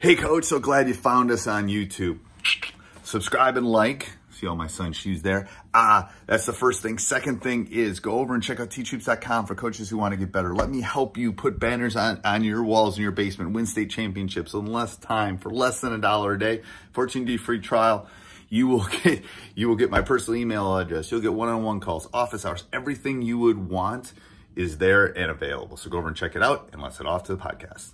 Hey coach, so glad you found us on YouTube. Subscribe and like. See all my son's shoes there. That's the first thing. Second thing is go over and check out Teachhoops.com for coaches who want to get better. Let me help you put banners on your walls in your basement, win state championships in less time for less than $1 a day. 14-day free trial. You will get my personal email address. You'll get one-on-one calls, office hours. Everything you would want is there and available. So go over and check it out, and let's head off to the podcast.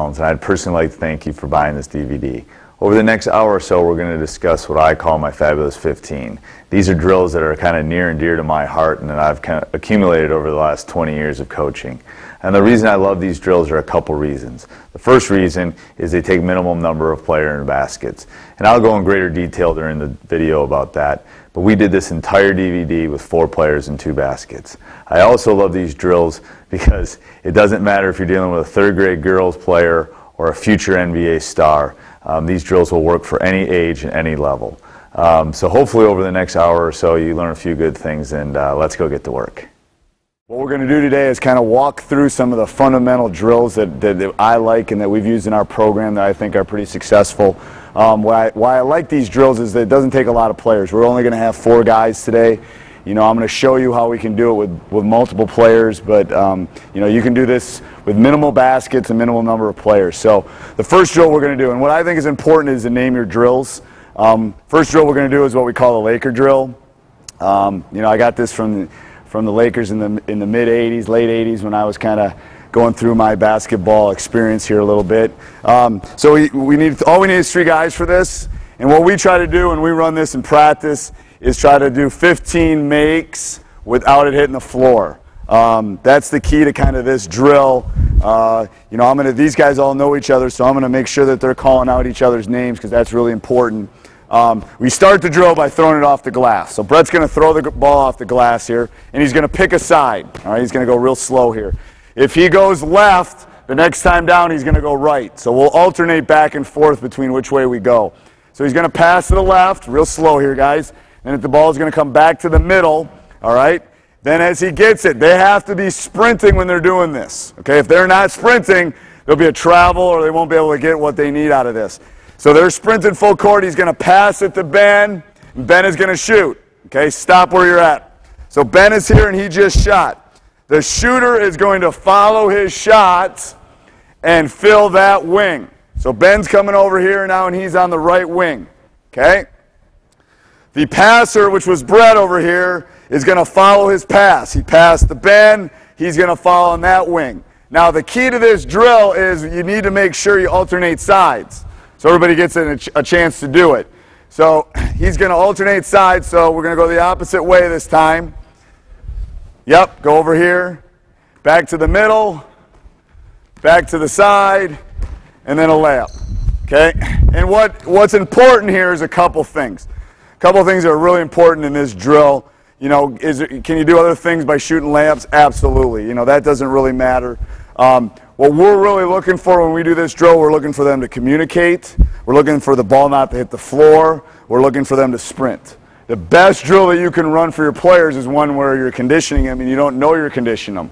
And I'd personally like to thank you for buying this DVD. Over the next hour or so, we're going to discuss what I call my Fabulous 15. These are drills that are kind of near and dear to my heart and that I've kind of accumulated over the last 20 years of coaching. And the reason I love these drills are a couple reasons. The first reason is they take minimum number of player and baskets. And I'll go in greater detail during the video about that. But we did this entire DVD with 4 players and 2 baskets. I also love these drills because it doesn't matter if you're dealing with a third grade girls player or a future NBA star. These drills will work for any age and any level. So hopefully over the next hour or so you learn a few good things, and let's go get to work. What we're going to do today is kind of walk through some of the fundamental drills that I like and that we've used in our program that I think are pretty successful. Why I like these drills is that it doesn't take a lot of players. We're only going to have 4 guys today. You know, I'm going to show you how we can do it with multiple players, but you know, you can do this with minimal baskets and minimal number of players. So the first drill we're going to do, and what I think is important is to name your drills. First drill we're going to do is what we call the Laker drill. You know, I got this from the Lakers in the mid 80s, late 80s, when I was kind of going through my basketball experience here a little bit. So all we need is 3 guys for this, and what we try to do when we run this in practice is try to do 15 makes without it hitting the floor. That's the key to kind of this drill. You know, these guys all know each other, so I'm going to make sure that they're calling out each other's names because that's really important. We start the drill by throwing it off the glass. So Brett's going to throw the ball off the glass here, and he's going to pick a side. All right, he's going to go real slow here. If he goes left, the next time down he's going to go right. So we'll alternate back and forth between which way we go. So he's going to pass to the left, real slow here, guys. And if the ball is going to come back to the middle, all right, then as he gets it, they have to be sprinting when they're doing this. Okay, if they're not sprinting, there'll be a travel or they won't be able to get what they need out of this. So they're sprinting full court. He's going to pass it to Ben, and Ben is going to shoot. Okay, stop where you're at. So Ben is here, and he just shot. The shooter is going to follow his shot and fill that wing. So Ben's coming over here now, and he's on the right wing. Okay? The passer, which was Brett over here, is going to follow his pass. He passed to Ben. He's going to follow on that wing. Now, the key to this drill is you need to make sure you alternate sides so everybody gets a chance to do it. So he's going to alternate sides, so we're going to go the opposite way this time. Yep, go over here, back to the middle, back to the side, and then a layup. Okay? And what's important here is a couple things. A couple of things that are really important in this drill. You know, can you do other things by shooting layups? Absolutely. You know, that doesn't really matter. What we're really looking for when we do this drill, we're looking for them to communicate. We're looking for the ball not to hit the floor. We're looking for them to sprint. The best drill that you can run for your players is one where you're conditioning them and you don't know you're conditioning them.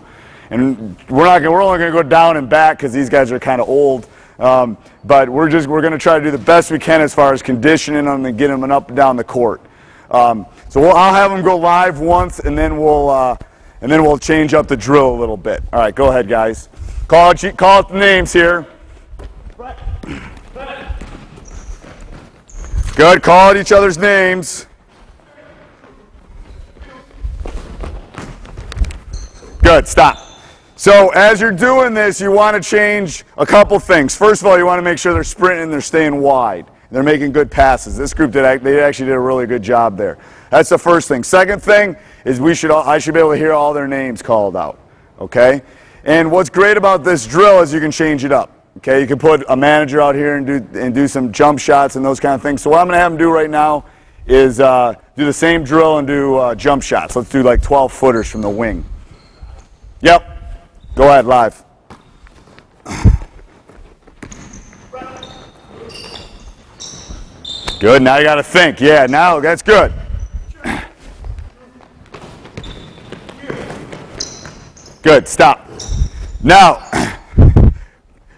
And we're only going to go down and back because these guys are kind of old. But we're going to try to do the best we can as far as conditioning them and getting them up and down the court. So I'll have them go live once, and then we'll change up the drill a little bit. All right, go ahead, guys. Call out the names here. Good. Call out each other's names. Good. Stop. So as you're doing this, you want to change a couple things. First of all, you want to make sure they're sprinting and they're staying wide. They're making good passes. This group they actually did a really good job there. That's the first thing. Second thing is I should be able to hear all their names called out. Okay? And what's great about this drill is you can change it up. Okay, you can put a manager out here and do some jump shots and those kind of things. So what I'm going to have them do right now is do the same drill and do jump shots. Let's do like 12 footers from the wing. Yep. Go ahead, live. Good. Now you got to think. Yeah, now that's good. Good. Stop. Now,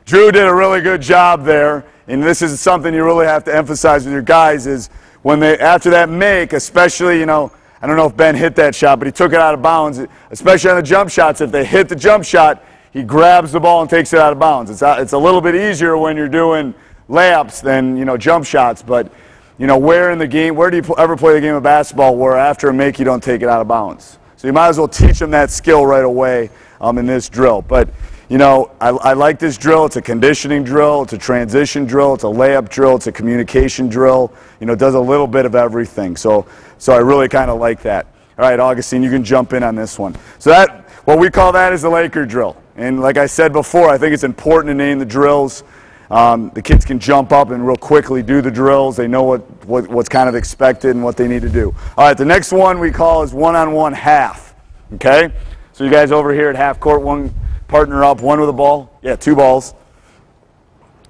Drew did a really good job there, and this is something you really have to emphasize with your guys is when they, after that make, especially, you know, I don't know if Ben hit that shot, but he took it out of bounds, especially on the jump shots. If they hit the jump shot, he grabs the ball and takes it out of bounds. It's a little bit easier when you're doing layups than, you know, jump shots, but, you know, where in the game, where do you ever play the game of basketball where after a make you don't take it out of bounds? So you might as well teach them that skill right away in this drill. But, you know, I like this drill. It's a conditioning drill. It's a transition drill. It's a layup drill. It's a communication drill. You know, it does a little bit of everything. So I really kind of like that. All right, Augustine, you can jump in on this one. So that, what we call that is the Laker drill. And like I said before, I think it's important to name the drills. The kids can jump up and real quickly do the drills. They know what's kind of expected and what they need to do. All right, the next one we call is one-on-one half. Okay? So you guys over here at half court, one partner up, one with a ball. Yeah, two balls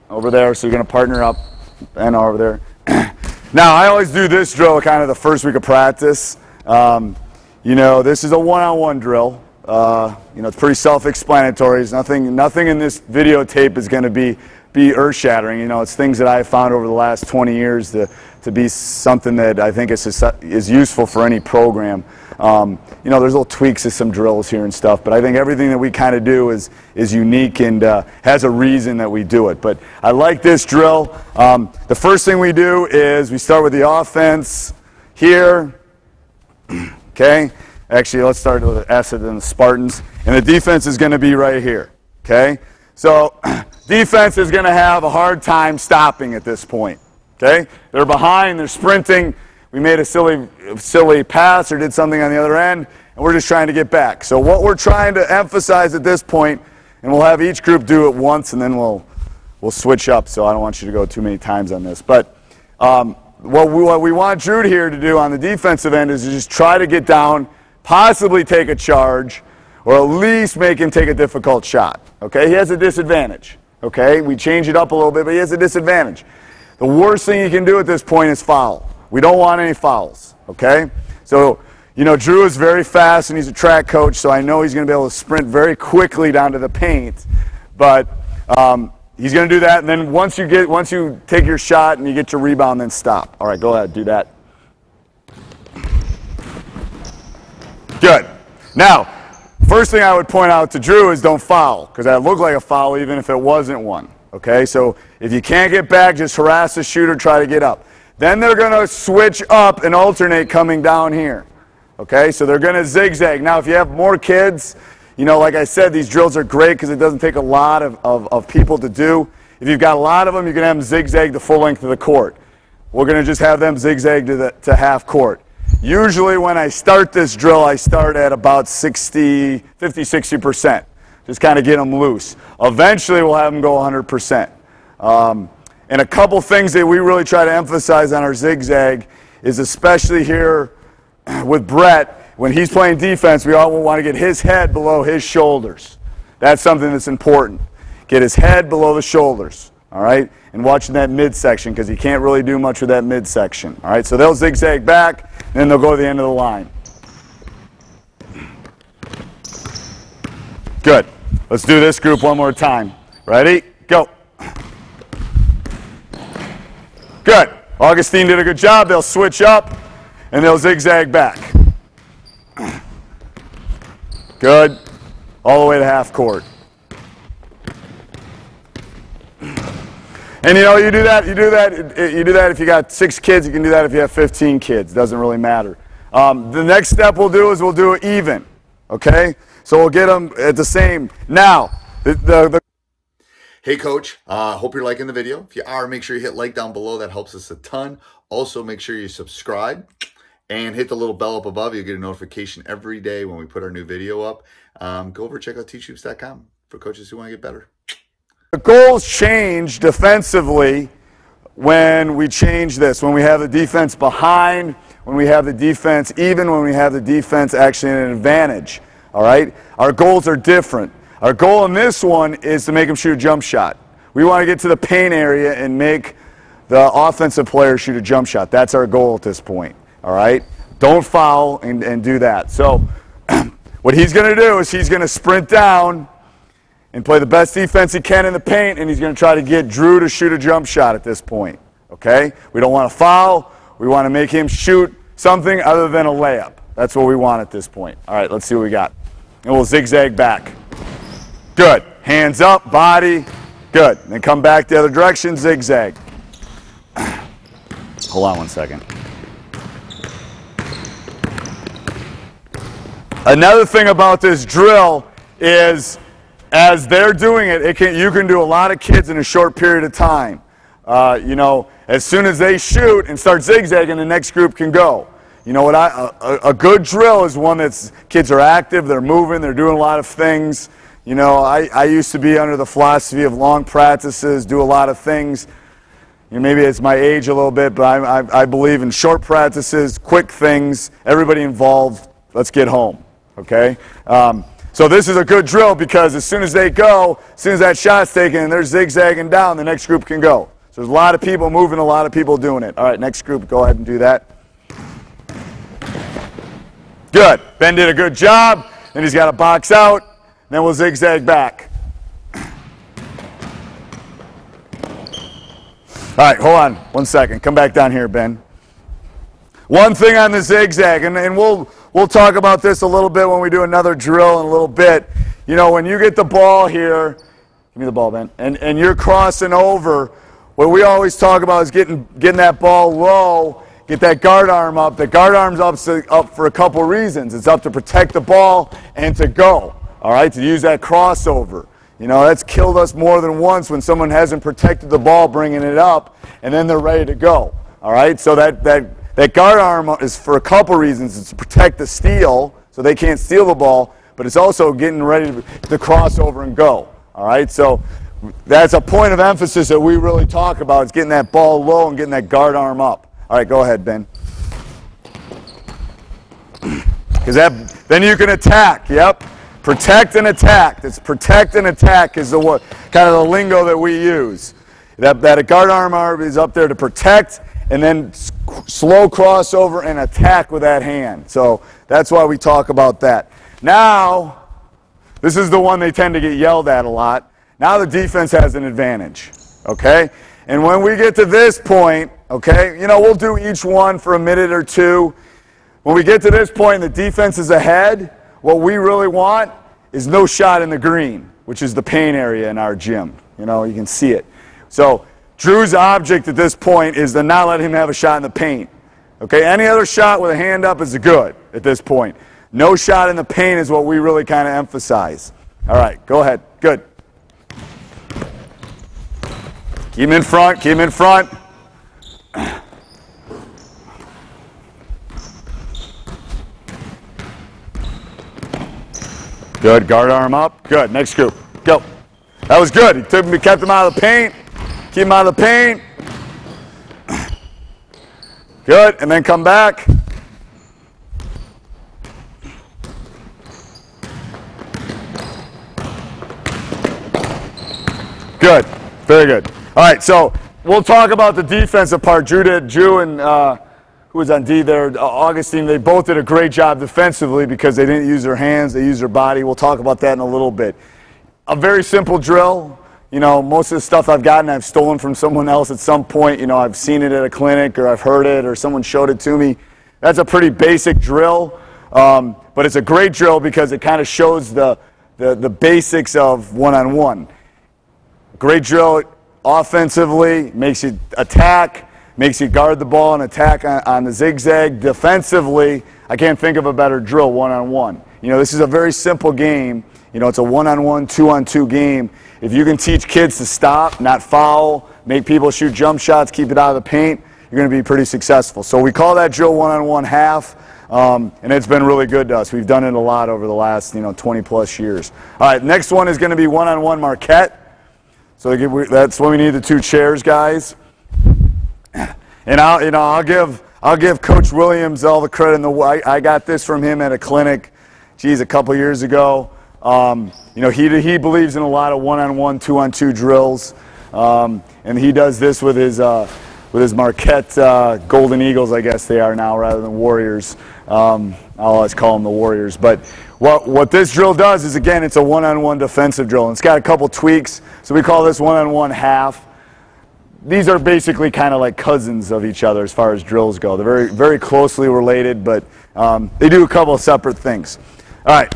over there. So you're going to partner up and over there. Now, I always do this drill kind of the first week of practice. You know, this is a one-on-one drill. You know, it's pretty self-explanatory. There's nothing in this videotape is going to be earth-shattering. You know, it's things that I've found over the last 20 years to be something that I think is useful for any program. You know, there's little tweaks to some drills here and stuff, but I think everything that we kind of do is unique and has a reason that we do it. But I like this drill. The first thing we do is we start with the offense here. Okay? Actually, let's start with the S and then the Spartans. And the defense is going to be right here. Okay? So defense is going to have a hard time stopping at this point. Okay? They're behind, they're sprinting. We made a silly pass or did something on the other end, and we're just trying to get back. So what we're trying to emphasize at this point, and we'll have each group do it once, and then we'll switch up. So I don't want you to go too many times on this. But what we want Drew here to do on the defensive end is to just try to get down, possibly take a charge, or at least make him take a difficult shot. Okay? He has a disadvantage. Okay? We change it up a little bit, but he has a disadvantage. The worst thing you can do at this point is foul. We don't want any fouls. Okay? So, you know, Drew is very fast and he's a track coach, so I know he's going to be able to sprint very quickly down to the paint. But he's going to do that, and then once you take your shot and you get your rebound, then stop. All right, go ahead, do that. Good. Now, first thing I would point out to Drew is don't foul, because that looked like a foul even if it wasn't one. Okay, so if you can't get back, just harass the shooter, try to get up. Then they're going to switch up and alternate coming down here. Okay, so they're going to zigzag. Now, if you have more kids, you know, like I said, these drills are great because it doesn't take a lot of people to do. If you've got a lot of them, you can have them zigzag the full length of the court. We're going to just have them zigzag to half court. Usually when I start this drill, I start at about 50-60%. Just kind of get them loose. Eventually, we'll have them go 100%. And a couple things that we really try to emphasize on our zigzag is, especially here with Brett, when he's playing defense, we all want to get his head below his shoulders. That's something that's important. Get his head below the shoulders, all right? And watching that midsection, because he can't really do much with that midsection, all right? So they'll zigzag back, and then they'll go to the end of the line. Good. Let's do this group one more time. Ready? Go. Good. Augustine did a good job. They'll switch up, and they'll zigzag back. Good. All the way to half court. And you know, you do that if you got 6 kids. You can do that if you have 15 kids. Doesn't really matter. The next step we'll do is we'll do it even. Okay? So we'll get them at the same. Now, Hey, Coach, hope you're liking the video. If you are, make sure you hit like down below. That helps us a ton. Also, make sure you subscribe and hit the little bell up above. You'll get a notification every day when we put our new video up. Go over and check out teachhoops.com. for coaches who want to get better. The goals change defensively when we change this, when we have the defense behind, when we have the defense even, when we have the defense actually in an advantage. All right? Our goals are different. Our goal in this one is to make them shoot a jump shot. We want to get to the paint area and make the offensive player shoot a jump shot. That's our goal at this point. All right? Don't foul and do that. So what he's going to do is he's going to sprint down and play the best defense he can in the paint, and he's going to try to get Drew to shoot a jump shot at this point. Okay? We don't want to foul. We want to make him shoot something other than a layup. That's what we want at this point. All right, let's see what we got. And we'll zigzag back. Good. Hands up, body. Good. Then come back the other direction, zigzag. Hold on one second. Another thing about this drill is as they're doing it, you can do a lot of kids in a short period of time. You know, as soon as they shoot and start zigzagging, the next group can go. You know what? A good drill is one that's kids are active, they're moving, they're doing a lot of things. You know, I used to be under the philosophy of long practices, do a lot of things. You know, maybe it's my age a little bit, but I believe in short practices, quick things, everybody involved, let's get home. Okay? So this is a good drill because as soon as they go, as soon as that shot's taken and they're zigzagging down, the next group can go. So there's a lot of people moving, a lot of people doing it. All right, next group, go ahead and do that. Good. Ben did a good job. Then he's got to box out. Then we'll zigzag back. All right, hold on 1 second. Come back down here, Ben. One thing on the zigzag, and we'll talk about this a little bit when we do another drill in a little bit. You know, when you get the ball here, give me the ball, Ben, and you're crossing over, what we always talk about is getting that ball low, get that guard arm up. The guard arm's up for a couple reasons. It's up to protect the ball and to go, all right, to use that crossover. You know, that's killed us more than once when someone hasn't protected the ball bringing it up, and then they're ready to go, all right? So that guard arm is for a couple reasons. It's to protect the steal, so they can't steal the ball, but it's also getting ready to cross over and go, all right? So that's a point of emphasis that we really talk about, is getting that ball low and getting that guard arm up. All right, go ahead, Ben. Because then you can attack, yep. Protect and attack. It's protect and attack is the kind of the lingo that we use. That a guard arm is up there to protect and then slow crossover and attack with that hand. So that's why we talk about that. Now, this is the one they tend to get yelled at a lot. Now the defense has an advantage, okay? And when we get to this point, okay, you know, we'll do each one for a minute or two. When we get to this point, the defense is ahead. What we really want is no shot in the green, which is the paint area in our gym. You know, you can see it. So Drew's object at this point is to not let him have a shot in the paint. Okay, any other shot with a hand up is good at this point. No shot in the paint is what we really kind of emphasize. All right, go ahead. Good. Keep him in front. Keep him in front. Good. Guard arm up. Good. Next group. Go. That was good. He kept him out of the paint. Keep him out of the paint. Good. And then come back. Good. Very good. All right, so we'll talk about the defensive part. Drew and who was on D there, Augustine, they both did a great job defensively because they didn't use their hands, they used their body. We'll talk about that in a little bit. A very simple drill. You know, most of the stuff I've gotten, I've stolen from someone else at some point. You know, I've seen it at a clinic or I've heard it or someone showed it to me. That's a pretty basic drill, but it's a great drill because it kind of shows the basics of one-on-one. Great drill. Offensively, makes you attack, makes you guard the ball and attack on the zigzag. Defensively, I can't think of a better drill one-on-one. You know, this is a very simple game. You know, it's a one-on-one, two-on-two game. If you can teach kids to stop, not foul, make people shoot jump shots, keep it out of the paint, you're going to be pretty successful. So we call that drill one-on-one half. and it's been really good to us. We've done it a lot over the last 20 plus years. All right, next one is going to be one-on-one Marquette. So that's when we need the 2 chairs, guys. And I'll give Coach Williams all the credit in the world. I got this from him at a clinic, a couple years ago. He believes in a lot of one-on-one, 2-on-2 drills, and he does this with his Marquette Golden Eagles, I guess they are now, rather than Warriors. I'll always call them the Warriors. But what this drill does is, again, it's a one-on-one defensive drill, and it's got a couple tweaks. So we call this one-on-one half. These are basically kind of like cousins of each other as far as drills go. They're very, very closely related, but they do a couple of separate things. All right,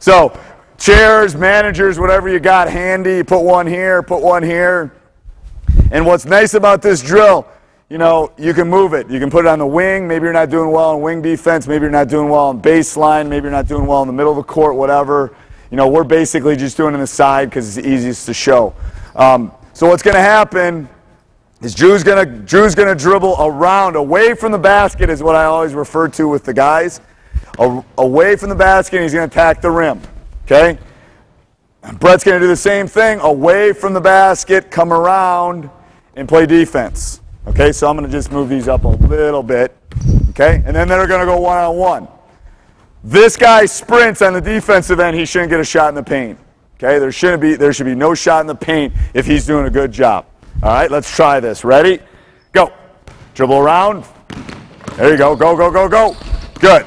so chairs, managers, whatever you got handy, put one here, put one here. And what's nice about this drill, you can move it. You can put it on the wing. Maybe you're not doing well in wing defense. Maybe you're not doing well in baseline. Maybe you're not doing well in the middle of the court, whatever. We're basically just doing it on the side because it's the easiest to show. So what's going to happen is Drew's gonna dribble around, away from the basket is what I always refer to with the guys. Away from the basket, and he's going to attack the rim. Okay? Brett's going to do the same thing, away from the basket, come around, and play defense. Okay, so I'm going to just move these up a little bit. Okay, and then they're going to go one-on-one. This guy sprints on the defensive end, he shouldn't get a shot in the paint. Okay, there should be no shot in the paint if he's doing a good job. All right, let's try this. Ready? Go. Dribble around. There you go. Go, go, go, go. Good.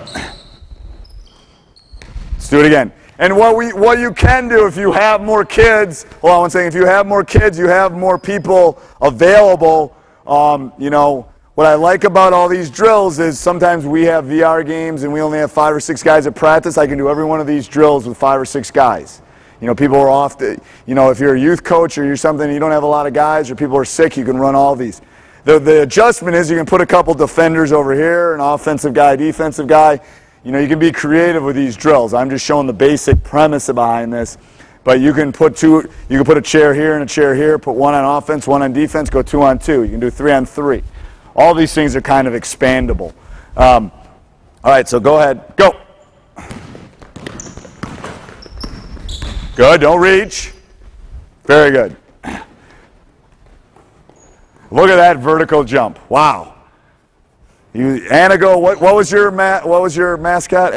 Let's do it again. And what you can do if you have more kids, hold on one second, if you have more kids, you have more people available. What I like about all these drills is sometimes we have VR games and we only have 5 or 6 guys at practice. I can do every one of these drills with 5 or 6 guys. People are off, if you're a youth coach or you're something, you don't have a lot of guys or people are sick, you can run all these. The adjustment is you can put a couple defenders over here, an offensive guy, defensive guy. You can be creative with these drills. I'm just showing the basic premise behind this. But you can put a chair here and a chair here, put one on offense, one on defense, go 2-on-2. You can do 3-on-3. All these things are kind of expandable. All right, so go ahead. Go. Good, don't reach. Very good. Look at that vertical jump. Wow. Anago, what was your mascot?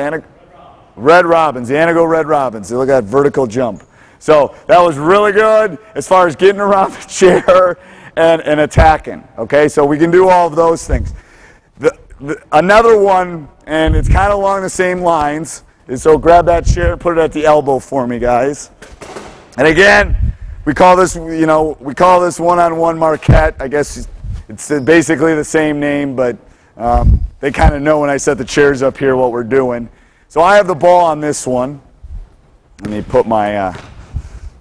Red Robins, the Anago Red Robins. Look at that vertical jump. So that was really good as far as getting around the chair and attacking. Okay, so we can do all of those things. Another one, and it's kind of along the same lines, is so grab that chair and put it at the elbow for me, guys. And again, we call this one-on-one Marquette. I guess it's basically the same name, but they kind of know when I set the chairs up here what we're doing. So I have the ball on this one. Let me put my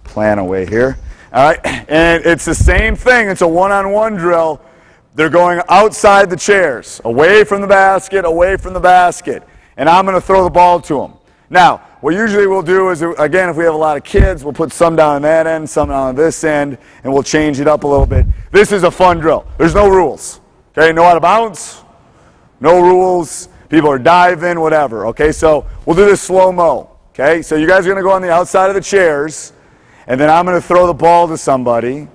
plan away here. All right, and it's the same thing. It's a one-on-one drill. They're going outside the chairs, away from the basket, away from the basket. And I'm going to throw the ball to them. Now, what usually we'll do is, again, if we have a lot of kids, we'll put some down on that end, some on this end, and we'll change it up a little bit. This is a fun drill. There's no rules. Okay, no out of bounds, no rules. People are diving, whatever. Okay, so we'll do this slow-mo. Okay, so you guys are going to go on the outside of the chairs, and then I'm going to throw the ball to somebody.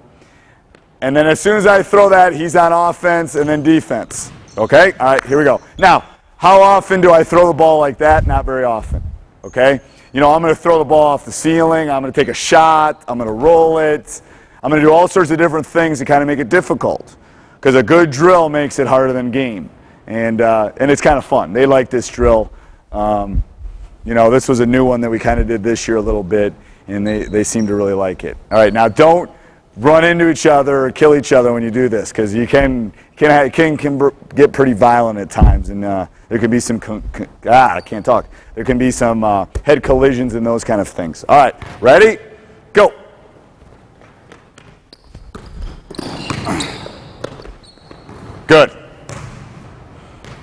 And then as soon as I throw that, he's on offense and then defense. Okay, all right, here we go. Now, how often do I throw the ball like that? Not very often. Okay? I'm going to throw the ball off the ceiling. I'm going to take a shot. I'm going to roll it. I'm going to do all sorts of different things to kind of make it difficult. Because a good drill makes it harder than game. And it's kind of fun. They like this drill. This was a new one that we kind of did this year a little bit. And they seem to really like it. All right, now don't run into each other or kill each other when you do this. Because you can get pretty violent at times. And there can be some, I can't talk. There can be some head collisions and those kind of things. All right, ready? Go. Good.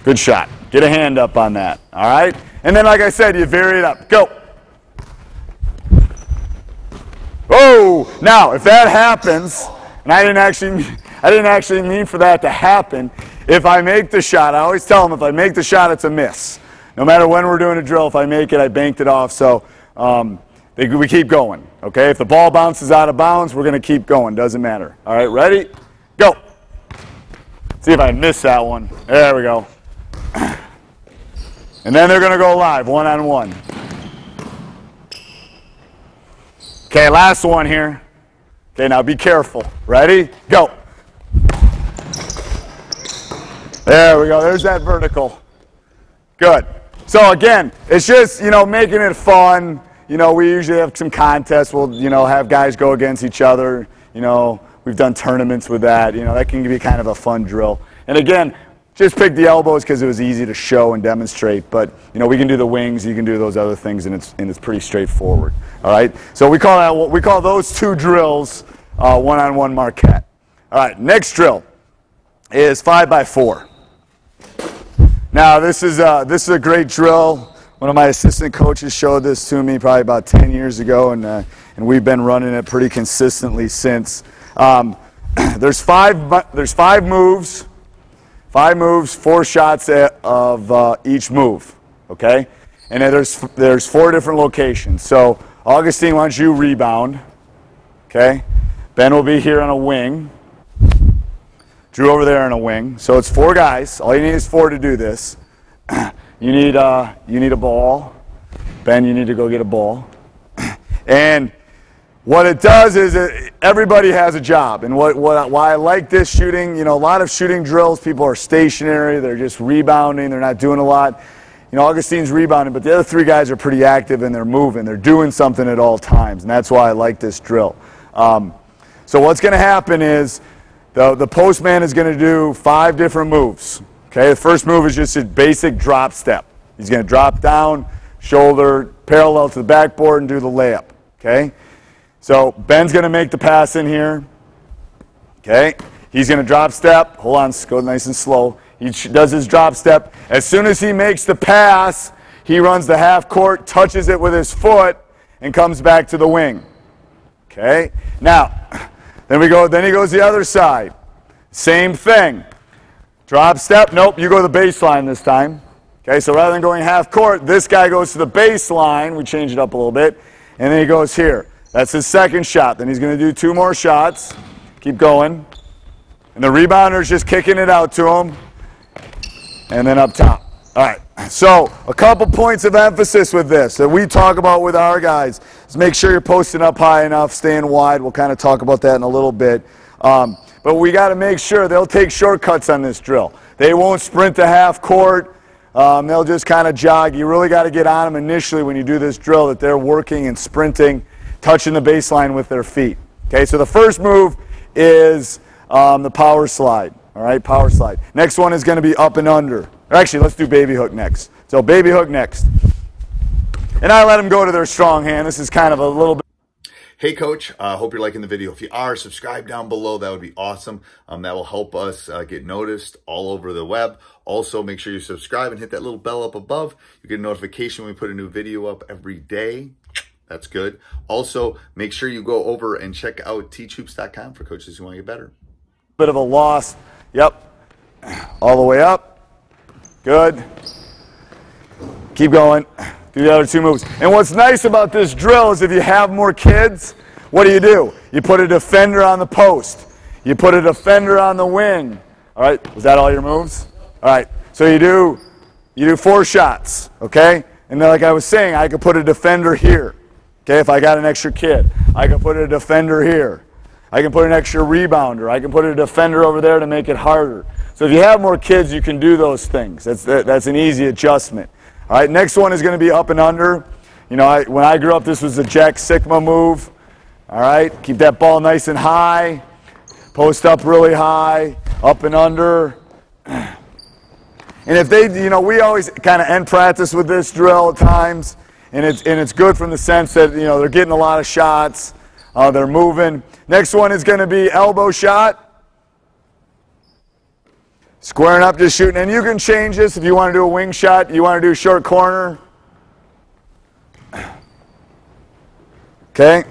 Good shot. Get a hand up on that. All right? And then, like I said, you vary it up. Go. Oh! Now, if that happens, and I didn't actually mean for that to happen, if I make the shot, I always tell them if I make the shot, it's a miss. no matter when we're doing a drill, if I make it, I banked it off. So we keep going, okay? If the ball bounces out of bounds, we're going to keep going. Doesn't matter. All right, ready? Go. See if I miss that one. There we go. And then they're going to go live, one-on-one. Okay, last one here. Okay, now be careful. Ready? Go. There we go. There's that vertical. Good. So again, it's just, making it fun. We usually have some contests. We'll, have guys go against each other. We've done tournaments with that. That can be kind of a fun drill. And again, just pick the elbows because it was easy to show and demonstrate. But, we can do the wings. You can do those other things, and it's pretty straightforward. All right. So we call those two drills one-on-one Marquette. All right. Next drill is 5x4. Now this is a great drill. One of my assistant coaches showed this to me probably about 10 years ago, and we've been running it pretty consistently since. There's five moves, 4 shots of each move. Okay, and then there's 4 different locations. So Augustine, why don't you rebound? Okay, Ben will be here on a wing. Drew over there on a wing. So it's 4 guys. All you need is 4 to do this. You need a ball. Ben, you need to go get a ball. And what it does is everybody has a job. And why I like this shooting, a lot of shooting drills, people are stationary. They're just rebounding. They're not doing a lot. Augustine's rebounding, but the other 3 guys are pretty active and they're moving. They're doing something at all times. And that's why I like this drill. So what's going to happen is the postman is going to do 5 different moves. Okay, the first move is just a basic drop step. He's going to drop down, shoulder parallel to the backboard, and do the layup. Okay, so Ben's going to make the pass in here. Okay, he's going to drop step. Hold on, go nice and slow. He does his drop step. As soon as he makes the pass, he runs the half court, touches it with his foot, and comes back to the wing. Okay, now. Then he goes the other side. Same thing. Drop step. Nope, you go to the baseline this time. Okay, so rather than going half court, this guy goes to the baseline. We change it up a little bit. And then he goes here. That's his second shot. Then he's going to do 2 more shots. Keep going. And the rebounder is just kicking it out to him. And then up top. All right, so a couple points of emphasis with this that we talk about with our guys is make sure you're posting up high enough, staying wide. We'll kind of talk about that in a little bit. But we got to make sure they'll take shortcuts on this drill. They won't sprint to half court. They'll just kind of jog. You really got to get on them initially when you do this drill that they're working and sprinting, touching the baseline with their feet. Okay, so the first move is the power slide. All right, power slide. Next one is going to be up and under. Or actually, let's do baby hook next. So baby hook next. And I let them go to their strong hand. This is kind of a little bit. Hey, Coach. Hope you're liking the video. If you are, subscribe down below. That would be awesome. That will help us get noticed all over the web. Also, make sure you subscribe and hit that little bell up above. You get a notification when we put a new video up every day. That's good. Also, make sure you go over and check out teachhoops.com for coaches who want to get better. Bit of a loss. Yep. All the way up. Good. Keep going. Do the other 2 moves. And what's nice about this drill is if you have more kids, what do? You put a defender on the post. You put a defender on the wing. All right. Was that all your moves? All right. So you do 4 shots. Okay. And then like I was saying, I could put a defender here. Okay. If I got an extra kid, I could put a defender here. I can put an extra rebounder. I can put a defender over there to make it harder. So if you have more kids, you can do those things. That's an easy adjustment. All right, next one is going to be up and under. When I grew up, this was the Jack Sigma move. All right, keep that ball nice and high. Post up really high, up and under. And if they, we always kind of end practice with this drill at times. And it's good from the sense that, they're getting a lot of shots. They're moving. Next one is going to be elbow shot. Squaring up, just shooting. And you can change this if you want to do a wing shot. You want to do short corner. Okay.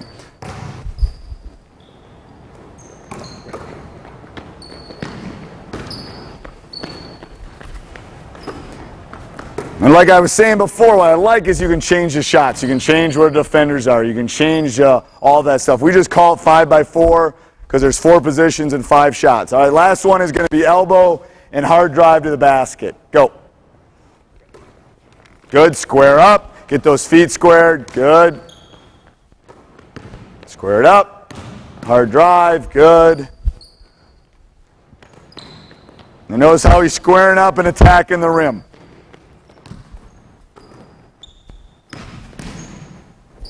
And like I was saying before, what I like is you can change the shots. You can change where the defenders are. You can change all that stuff. We just call it 5x4 because there's 4 positions and 5 shots. All right, last one is going to be elbow and hard drive to the basket. Go. Good. Square up. Get those feet squared. Good. Square it up. Hard drive. Good. And notice how he's squaring up and attacking the rim.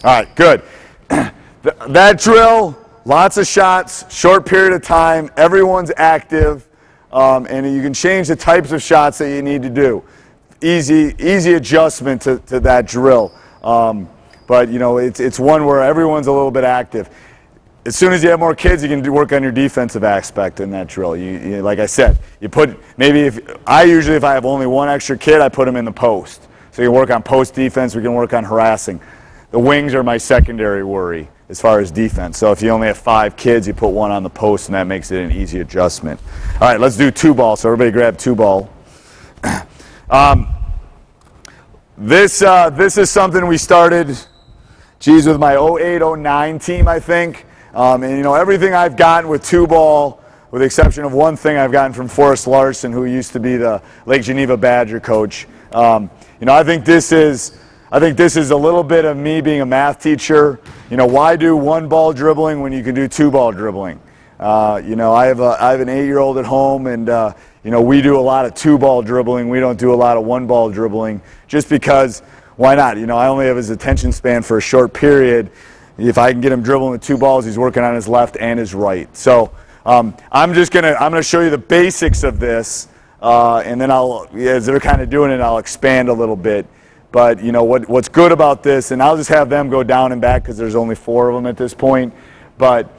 All right, good. That drill, lots of shots, short period of time, everyone's active, and you can change the types of shots that you need to do. Easy adjustment to that drill. But, you know, it's one where everyone's a little bit active. As soon as you have more kids, you can work on your defensive aspect in that drill. You, like I said, you put, maybe if I have only one extra kid, I put them in the post. So you can work on post defense, we can work on harassing. The wings are my secondary worry as far as defense. So if you only have 5 kids, you put one on the post, and that makes it an easy adjustment. All right, let's do 2-ball. So everybody grab 2-ball. This is something we started, with my 08-09 team, I think. And, you know, everything I've gotten with 2-ball, with the exception of one thing I've gotten from Forrest Larson, who used to be the Lake Geneva Badger coach. You know, I think this is a little bit of me being a math teacher. You know, why do 1-ball dribbling when you can do 2-ball dribbling? You know, I have an 8-year-old at home, and you know, we do a lot of 2-ball dribbling. We don't do a lot of 1-ball dribbling, just because why not? You know, I only have his attention span for a short period. If I can get him dribbling with 2 balls, he's working on his left and his right. So I'm gonna show you the basics of this, and then as they're kind of doing it, I'll expand a little bit. But, you know, what's good about this, and I'll just have them go down and back because there's only 4 of them at this point. But,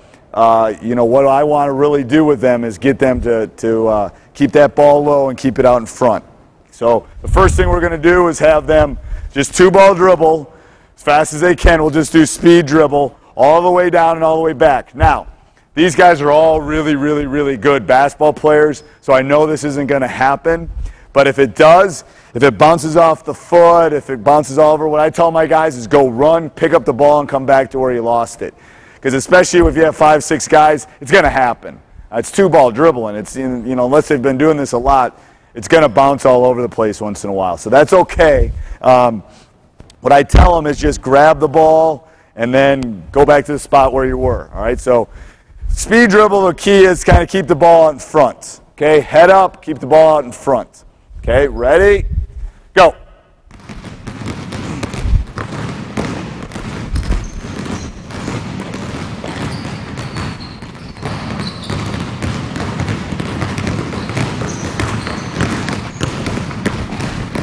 you know, what I want to really do with them is get them to keep that ball low and keep it out in front. So the first thing we're going to do is have them just 2-ball dribble as fast as they can. We'll just do speed dribble all the way down and all the way back. Now, these guys are all really, really, really good basketball players, so I know this isn't going to happen. But if it does, if it bounces off the foot, if it bounces all over, what I tell my guys is go run, pick up the ball, and come back to where you lost it. Because especially if you have 5, 6 guys, it's going to happen. It's 2-ball dribbling. It's, you know, unless they've been doing this a lot, it's going to bounce all over the place once in a while. So that's okay. What I tell them is just grab the ball and then go back to the spot where you were. All right. So speed dribble, the key is kind of keep the ball out in front. Okay. Head up, keep the ball out in front. Okay. Ready? Go.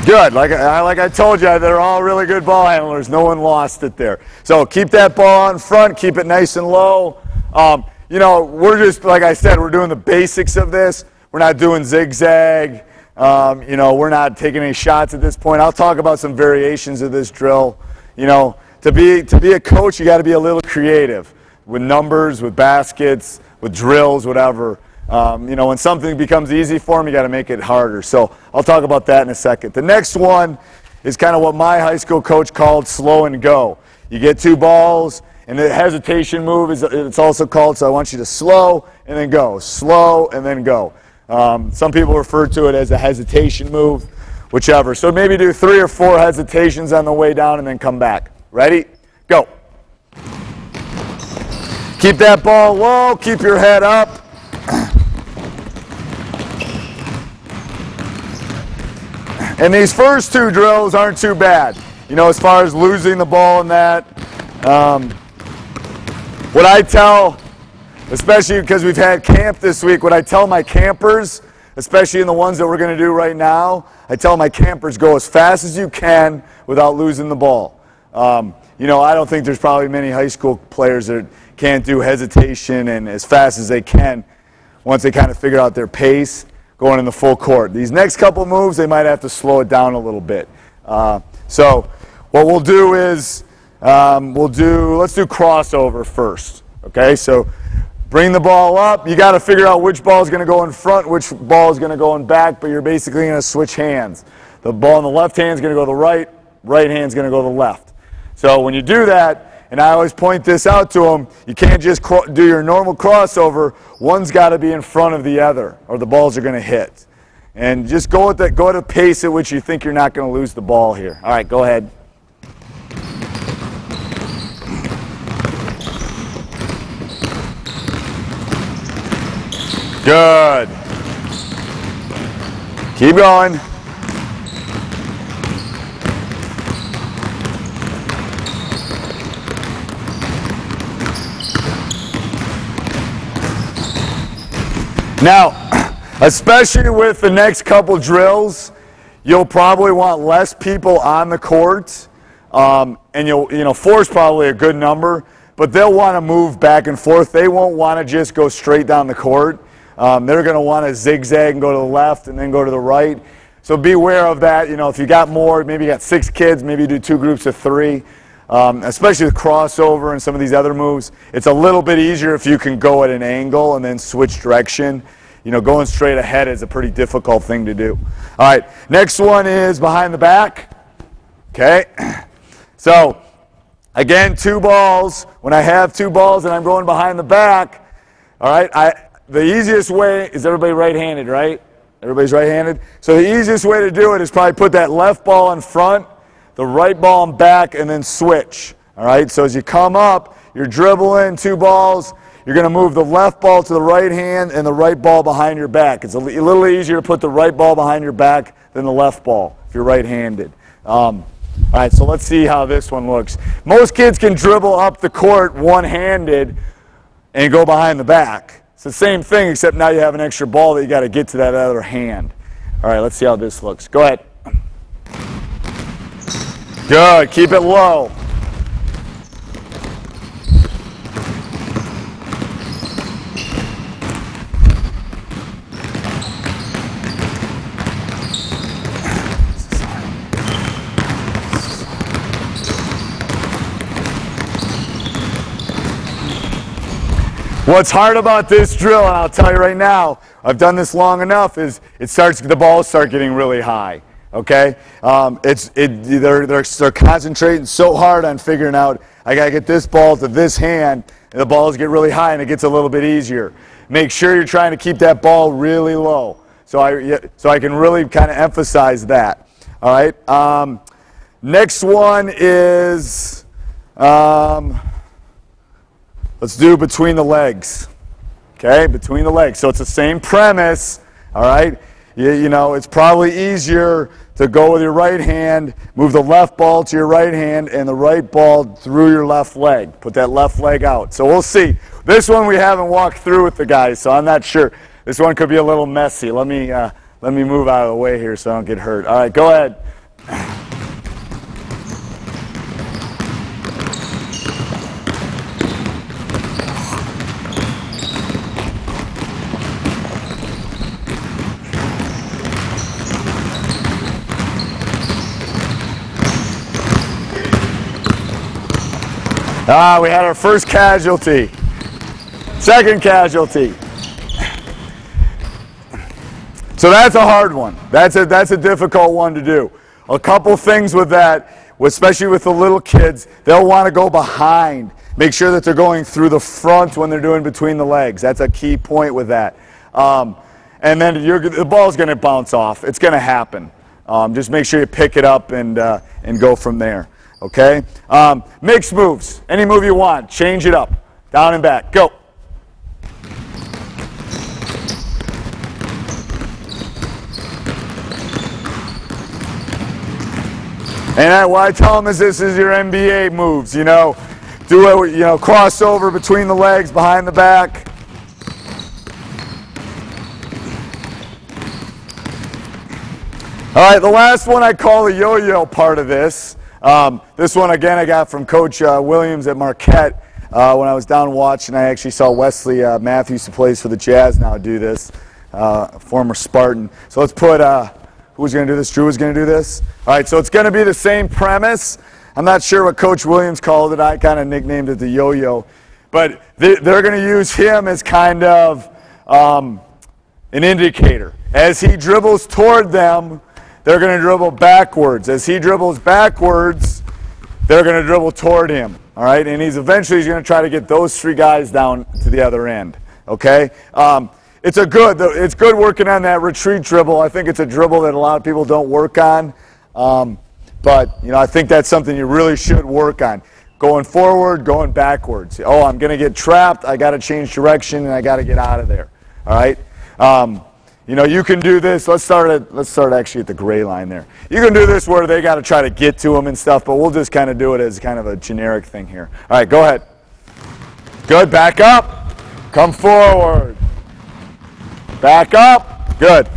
Good. Like I told you, they're all really good ball handlers. No one lost it there. So keep that ball out in front. Keep it nice and low. You know, we're just, like I said, we're doing the basics of this. We're not doing zigzag. You know, we're not taking any shots at this point. I'll talk about some variations of this drill. You know, to be a coach, you got to be a little creative with numbers, with baskets, with drills, whatever. You know, when something becomes easy for them, you got to make it harder. So I'll talk about that in a second. The next one is kind of what my high school coach called slow and go. You get 2 balls, and the hesitation move is it's also called. So I want you to slow and then go, slow and then go. Some people refer to it as a hesitation move, whichever. So maybe do 3 or 4 hesitations on the way down and then come back. Ready? Go. Keep that ball low. Keep your head up. And these first 2 drills aren't too bad. You know, as far as losing the ball and that. What I tell, especially because we've had camp this week, what I tell my campers, especially in the ones that we're going to do right now, I tell my campers go as fast as you can without losing the ball. You know, I don't think there's probably many high school players that can't do hesitation and as fast as they can once they kind of figure out their pace going in the full court. These next couple moves, they might have to slow it down a little bit. So what we'll do is let's do crossover first. Okay, so bring the ball up. You got to figure out which ball is going to go in front, which ball is going to go in back, but you're basically going to switch hands. The ball in the left hand is going to go to the right, right hand is going to go to the left. So when you do that, and I always point this out to them, you can't just do your normal crossover. One's got to be in front of the other, or the balls are going to hit. And just go at a pace at which you think you're not going to lose the ball here. All right, go ahead. Good. Keep going. Now, especially with the next couple drills, you'll probably want less people on the court, and four is probably a good number, but they'll want to move back and forth. They won't want to just go straight down the court. They're going to want to zigzag and go to the left and then go to the right. So be aware of that. If you got more, maybe you got 6 kids, maybe you do 2 groups of 3. Especially with crossover and some of these other moves, it's a little bit easier if you can go at an angle and then switch direction. Going straight ahead is a pretty difficult thing to do. All right, next one is behind the back. Okay, so again, 2 balls. When I have 2 balls and I'm going behind the back, all right, the easiest way is everybody right-handed, right? Everybody's right-handed. So the easiest way to do it is probably put that left ball in front, the right ball in back, and then switch. All right, so as you come up, you're dribbling 2 balls. You're going to move the left ball to the right hand and the right ball behind your back. It's a little easier to put the right ball behind your back than the left ball if you're right-handed. All right, so let's see how this one looks. Most kids can dribble up the court one-handed and go behind the back. It's the same thing, except now you have an extra ball that you got to get to that other hand. All right, let's see how this looks. Go ahead. Good. Keep it low. What's hard about this drill, and I'll tell you right now, I've done this long enough, is the balls start getting really high. Okay, they're concentrating so hard on figuring out I gotta get this ball to this hand, and the balls get really high, and it gets a little bit easier. Make sure you're trying to keep that ball really low, so I can really kind of emphasize that. All right. Next one is. Let's do between the legs. Okay, between the legs. So it's the same premise, all right? It's probably easier to go with your right hand, move the left ball to your right hand, and the right ball through your left leg. Put that left leg out. So we'll see. This one we haven't walked through with the guys, so I'm not sure. This one could be a little messy. Let me move out of the way here so I don't get hurt. All right, go ahead. We had our first casualty. Second casualty. So that's a hard one. That's a difficult one to do. A couple things with that, especially with the little kids, they'll want to go behind. Make sure that they're going through the front when they're doing between the legs. That's a key point with that. And then the ball's going to bounce off. It's going to happen. Just make sure you pick it up and go from there. Okay? Mixed moves. Any move you want. Change it up. Down and back. Go. And what I tell them is this is your NBA moves. Do it, crossover between the legs, behind the back. All right, the last one I call the yo-yo part of this. This one, again, I got from Coach Williams at Marquette when I was down watching. I actually saw Wesley Matthews, who plays for the Jazz now, do this, former Spartan. So let's put, who's going to do this? Drew is going to do this. All right, so it's going to be the same premise. I'm not sure what Coach Williams called it. I kind of nicknamed it the yo-yo. But they're going to use him as kind of an indicator. As he dribbles toward them, they're going to dribble backwards. As he dribbles backwards, they're going to dribble toward him. All right, and he's going to try to get those 3 guys down to the other end. Okay, it's good working on that retreat dribble. I think it's a dribble that a lot of people don't work on, but I think that's something you really should work on. Going forward, going backwards. Oh, I'm going to get trapped. I got to change direction and I got to get out of there. All right. You can do this. Let's start actually at the gray line there. You can do this where they got to try to get to them and stuff, but we'll just kind of do it as kind of a generic thing here. All right, go ahead. Good. Back up. Come forward. Back up. Good.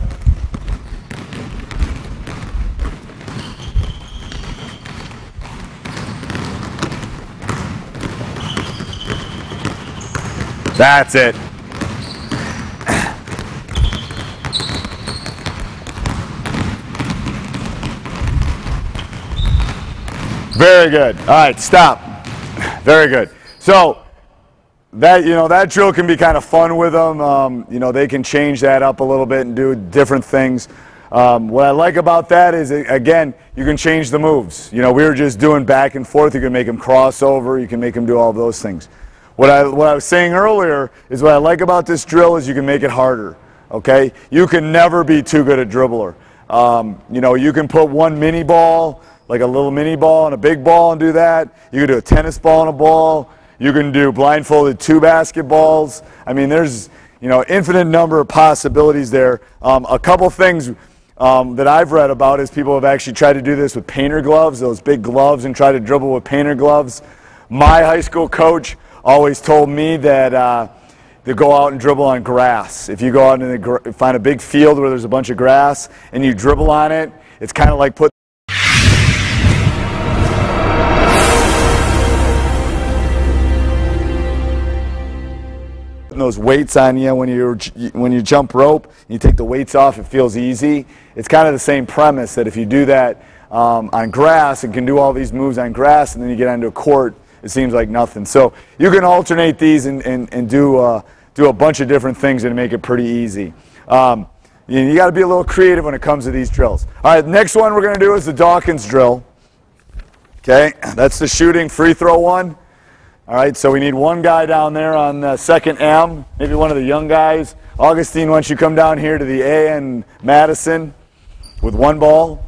That's it. Very good. All right, stop. Very good. So that drill can be kind of fun with them. They can change that up a little bit and do different things. What I like about that is, again, you can change the moves. We were just doing back and forth. You can make them cross over. You can make them do all of those things. What I was saying earlier is what I like about this drill is you can make it harder. Okay? You can never be too good a dribbler. You can put one mini ball, like a little mini ball and a big ball, and do that. You can do a tennis ball and a ball. You can do blindfolded 2 basketballs. I mean, there's infinite number of possibilities there. A couple things that I've read about is people have actually tried to do this with painter gloves, those big gloves, and try to dribble with painter gloves. My high school coach always told me that to go out and dribble on grass. If you go out and find a big field where there's a bunch of grass and you dribble on it, it's kind of like putting those weights on you when you jump rope and you take the weights off. It feels easy. It's kind of the same premise that if you do that on grass and can do all these moves on grass, and then you get onto a court, it seems like nothing. So you can alternate these and do a bunch of different things and make it pretty easy. You got to be a little creative when it comes to these drills. All right, next one we're going to do is the Dawkins drill. Okay, that's the shooting free throw one. All right, so we need one guy down there on the second M, maybe one of the young guys. Augustine, why don't you come down here to the A and Madison with one ball.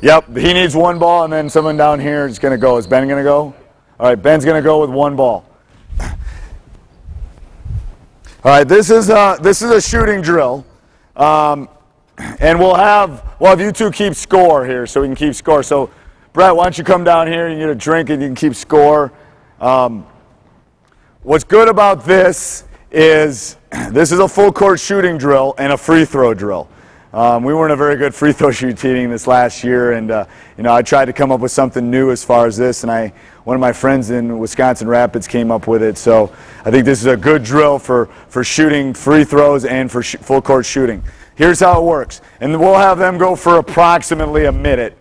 Yep, he needs one ball, and then someone down here is going to go. Is Ben going to go? All right, Ben's going to go with one ball. All right, this is a shooting drill, and we'll have you two keep score here, so we can keep score. So, Brett, why don't you come down here and get a drink, and you can keep score. What's good about this is a full court shooting drill and a free throw drill. We weren't a very good free throw shooting this last year, and I tried to come up with something new as far as this, and one of my friends in Wisconsin Rapids came up with it. So I think this is a good drill for shooting free throws and for full court shooting. Here's how it works, and we'll have them go for approximately a minute.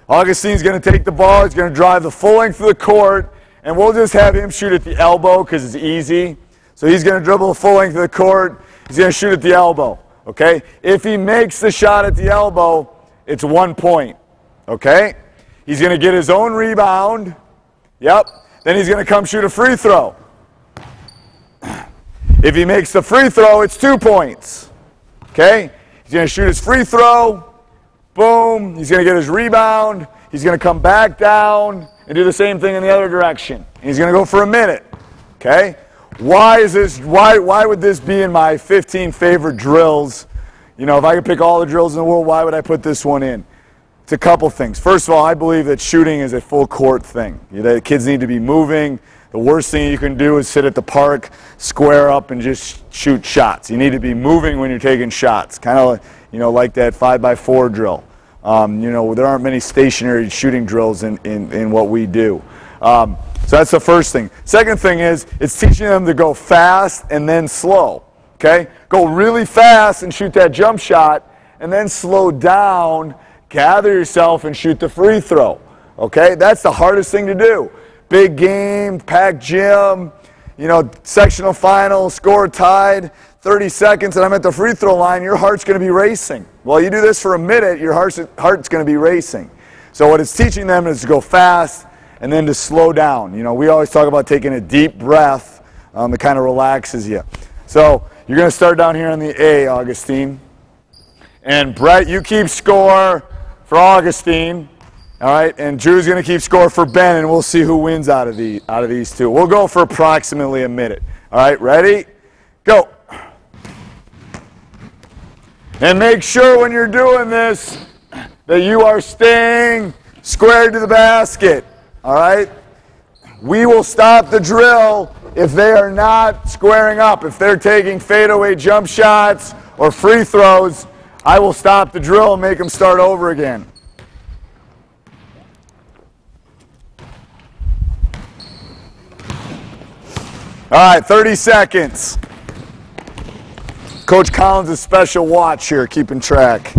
Augustine's going to take the ball. He's going to drive the full length of the court, and we'll just have him shoot at the elbow because it's easy. So he's going to dribble the full length of the court. He's going to shoot at the elbow. Okay? If he makes the shot at the elbow, it's 1 point. Okay? He's going to get his own rebound. Yep. Then he's going to come shoot a free throw. If he makes the free throw, it's 2 points. Okay? He's going to shoot his free throw. Boom. He's going to get his rebound. He's going to come back down and do the same thing in the other direction. And he's going to go for a minute. Okay? Why would this be in my 15 favorite drills? If I could pick all the drills in the world, why would I put this one in? It's a couple things. First of all, I believe that shooting is a full court thing. The kids need to be moving. The worst thing you can do is sit at the park, square up, and just shoot shots. You need to be moving when you're taking shots. Kind of like that 5x4 drill. There aren't many stationary shooting drills in what we do. So that's the first thing. Second thing is it's teaching them to go fast and then slow. Okay? Go really fast and shoot that jump shot, and then slow down, gather yourself, and shoot the free throw. Okay? That's the hardest thing to do. Big game, packed gym, sectional final, score tied. 30 seconds and I'm at the free throw line, your heart's going to be racing. Well, you do this for a minute, your heart's going to be racing. So what it's teaching them is to go fast and then to slow down. You know, we always talk about taking a deep breath. It kind of relaxes you. So you're going to start down here on the A, Augustine. And Brett, you keep score for Augustine. All right, and Drew's going to keep score for Ben, and we'll see who wins out of these two. We'll go for approximately a minute. All right, ready? Go. And make sure when you're doing this that you are staying squared to the basket. All right? We will stop the drill if they are not squaring up. If they're taking fadeaway jump shots or free throws, I will stop the drill and make them start over again. All right, 30 seconds. Coach Collins' a special watch here, keeping track.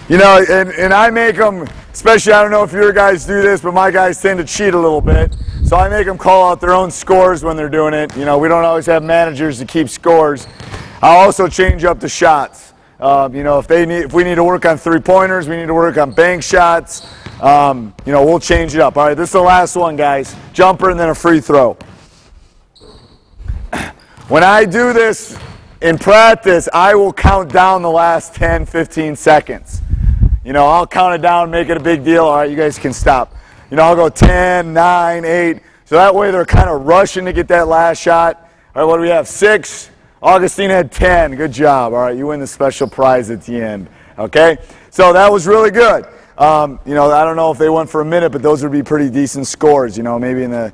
You know, and I make them, especially, I don't know if your guys do this, but my guys tend to cheat a little bit. So I make them call out their own scores when they're doing it. You know, we don't always have managers to keep scores. I'll also change up the shots. You know, if we need to work on three-pointers, we need to work on bank shots. You know, we'll change it up. All right, this is the last one, guys. Jumper and then a free throw. When I do this in practice, I will count down the last 10, 15 seconds. You know, I'll count it down, make it a big deal. All right, you guys can stop. You know, I'll go 10, 9, 8. So that way they're kind of rushing to get that last shot. All right, what do we have? 6. Augustine had 10. Good job. All right, you win the special prize at the end. Okay? So that was really good. You know, I don't know if they went for a minute, but those would be pretty decent scores, you know, maybe in the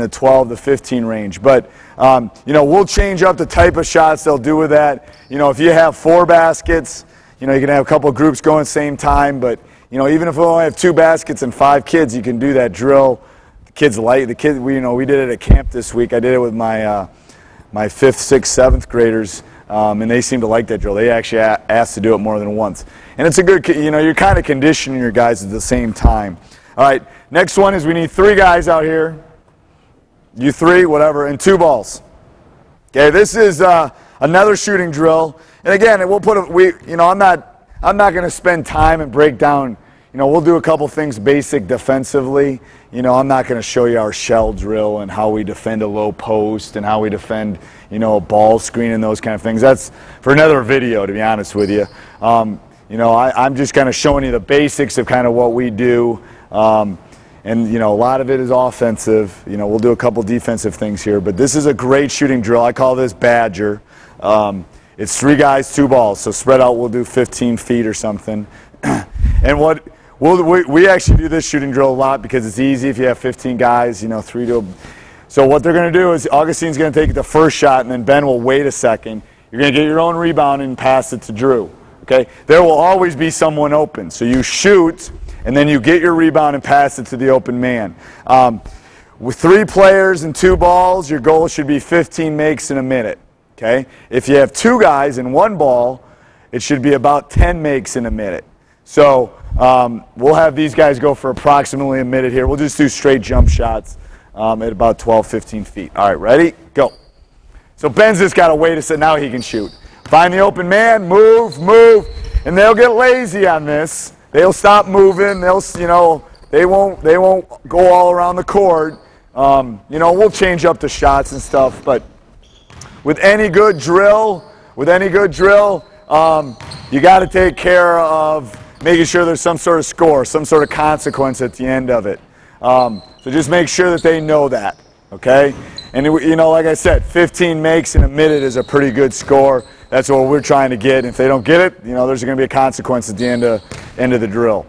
12 to 15 range. But, you know, we'll change up the type of shots they'll do with that. You know, if you have 4 baskets, you know, you can have a couple groups going same time. But, you know, even if we only have 2 baskets and 5 kids, you can do that drill. The kids like the kids. You know, we did it at camp this week. I did it with my 5th, 6th, 7th graders. And they seem to like that drill. They actually asked to do it more than once. And it's a good, you know, you're kind of conditioning your guys at the same time. All right, next one is we need 3 guys out here. You 3, whatever, and 2 balls. Okay, this is another shooting drill. And again, we'll put you know, I'm not going to spend time and break down. You know, we'll do a couple things basic defensively. You know, I'm not going to show you our shell drill and how we defend a low post and how we defend, you know, a ball screen and those kind of things. That's for another video, to be honest with you. You know, I'm just kind of showing you the basics of kind of what we do. And, you know, a lot of it is offensive. You know, we'll do a couple defensive things here. But this is a great shooting drill. I call this Badger. It's 3 guys, 2 balls. So spread out, we'll do 15 feet or something. And what we actually do this shooting drill a lot because it's easy if you have 15 guys, you know, 3 to. So what they're going to do is Augustine's going to take the first shot, and then Ben will wait a second. You're going to get your own rebound and pass it to Drew. Okay? There will always be someone open. So you shoot, and then you get your rebound and pass it to the open man. With 3 players and 2 balls, your goal should be 15 makes in a minute. Okay? If you have 2 guys and 1 ball, it should be about 10 makes in a minute. So we'll have these guys go for approximately a minute here. We'll just do straight jump shots at about 12, 15 feet. All right, ready? Go. So Ben's just got to wait a second. Now he can shoot. Find the open man, move, and they'll get lazy on this. They'll stop moving. They'll, you know, they won't go all around the court. You know, we'll change up the shots and stuff. But with any good drill, you got to take care of making sure there's some sort of score, some sort of consequence at the end of it. So just make sure that they know that, okay? And, you know, like I said, 15 makes in a minute is a pretty good score. That's what we're trying to get. If they don't get it, you know, there's going to be a consequence at the end of the drill.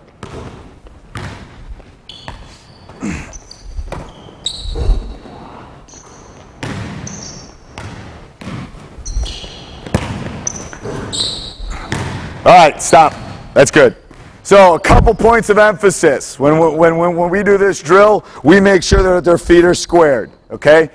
All right, stop. That's good. So a couple points of emphasis. When we do this drill, we make sure that their feet are squared, okay?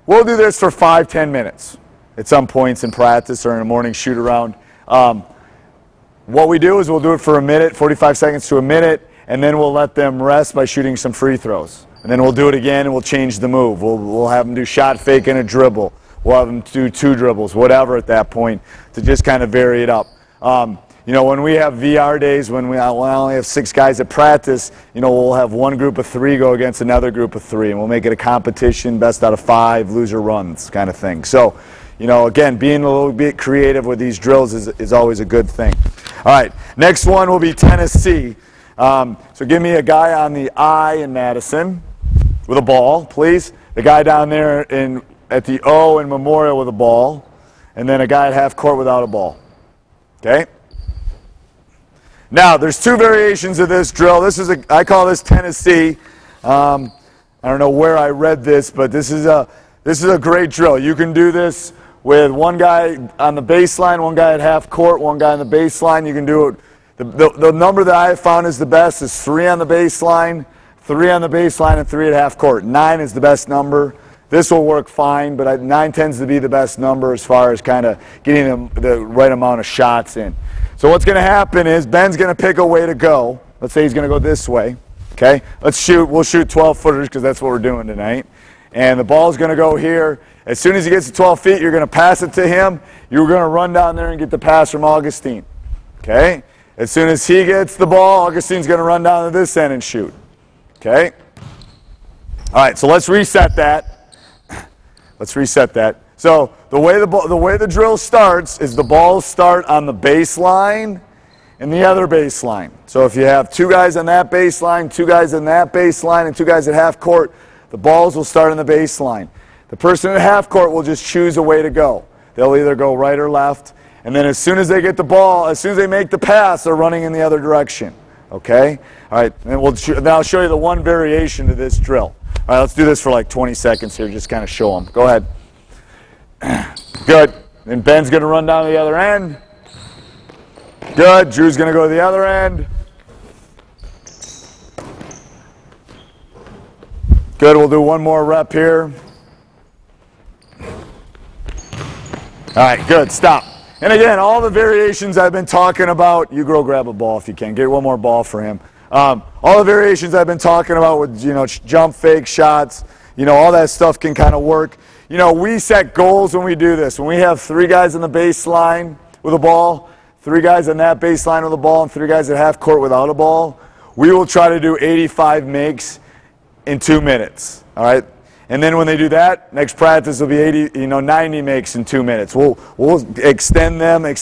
We'll do this for 5-10 minutes at some points in practice or in a morning shoot around. What we do is we'll do it for a minute, 45 seconds to a minute, and then we'll let them rest by shooting some free throws. And then we'll do it again and we'll change the move. We'll have them do shot fake and a dribble. We'll have them do 2 dribbles, whatever at that point, to just kind of vary it up. You know, when we have VR days, when we only have 6 guys at practice, you know, we'll have one group of 3 go against another group of 3, and we'll make it a competition, best out of 5, loser runs kind of thing. So, you know, again, being a little bit creative with these drills is always a good thing. All right, next one will be Tennessee. So give me a guy on the I in Madison with a ball, please. The guy down there at the O in Memorial with a ball, and then a guy at half court without a ball. Okay? Now, there's 2 variations of this drill. I call this Tennessee. I don't know where I read this, but this is a great drill. You can do this with one guy on the baseline, one guy at half court, one guy on the baseline. You can do it. The number that I have found is the best is 3 on the baseline, 3 on the baseline, and 3 at half court. 9 is the best number. This will work fine, but 9 tends to be the best number as far as kind of getting the right amount of shots in. So what's going to happen is Ben's going to pick a way to go. Let's say he's going to go this way. Okay? Let's shoot. We'll shoot 12-footers because that's what we're doing tonight. And the ball's going to go here. As soon as he gets to 12 feet, you're going to pass it to him. You're going to run down there and get the pass from Augustine. Okay? As soon as he gets the ball, Augustine's going to run down to this end and shoot. Okay? All right, so let's reset that. Let's reset that. So the way the drill starts is the balls start on the baseline and the other baseline. So if you have 2 guys on that baseline, 2 guys on that baseline, and 2 guys at half court, the balls will start on the baseline. The person at half court will just choose a way to go. They'll either go right or left. And then as soon as they get the ball, as soon as they make the pass, they're running in the other direction. Okay? All right, and then I'll show you the one variation of this drill. All right, let's do this for like 20 seconds here, just kind of show them. Go ahead. Good. And Ben's going to run down to the other end. Good. Drew's going to go to the other end. Good. We'll do one more rep here. All right, good. Stop. And again, all the variations I've been talking about, you go grab a ball if you can. Get one more ball for him. All the variations I've been talking about with, you know, jump fake shots, you know, all that stuff can kind of work. You know, we set goals when we do this. When we have 3 guys on the baseline with a ball, 3 guys on that baseline with a ball, and 3 guys at half court without a ball, we will try to do 85 makes in 2 minutes. All right? And then when they do that, next practice will be 90 makes in 2 minutes. We'll extend them. And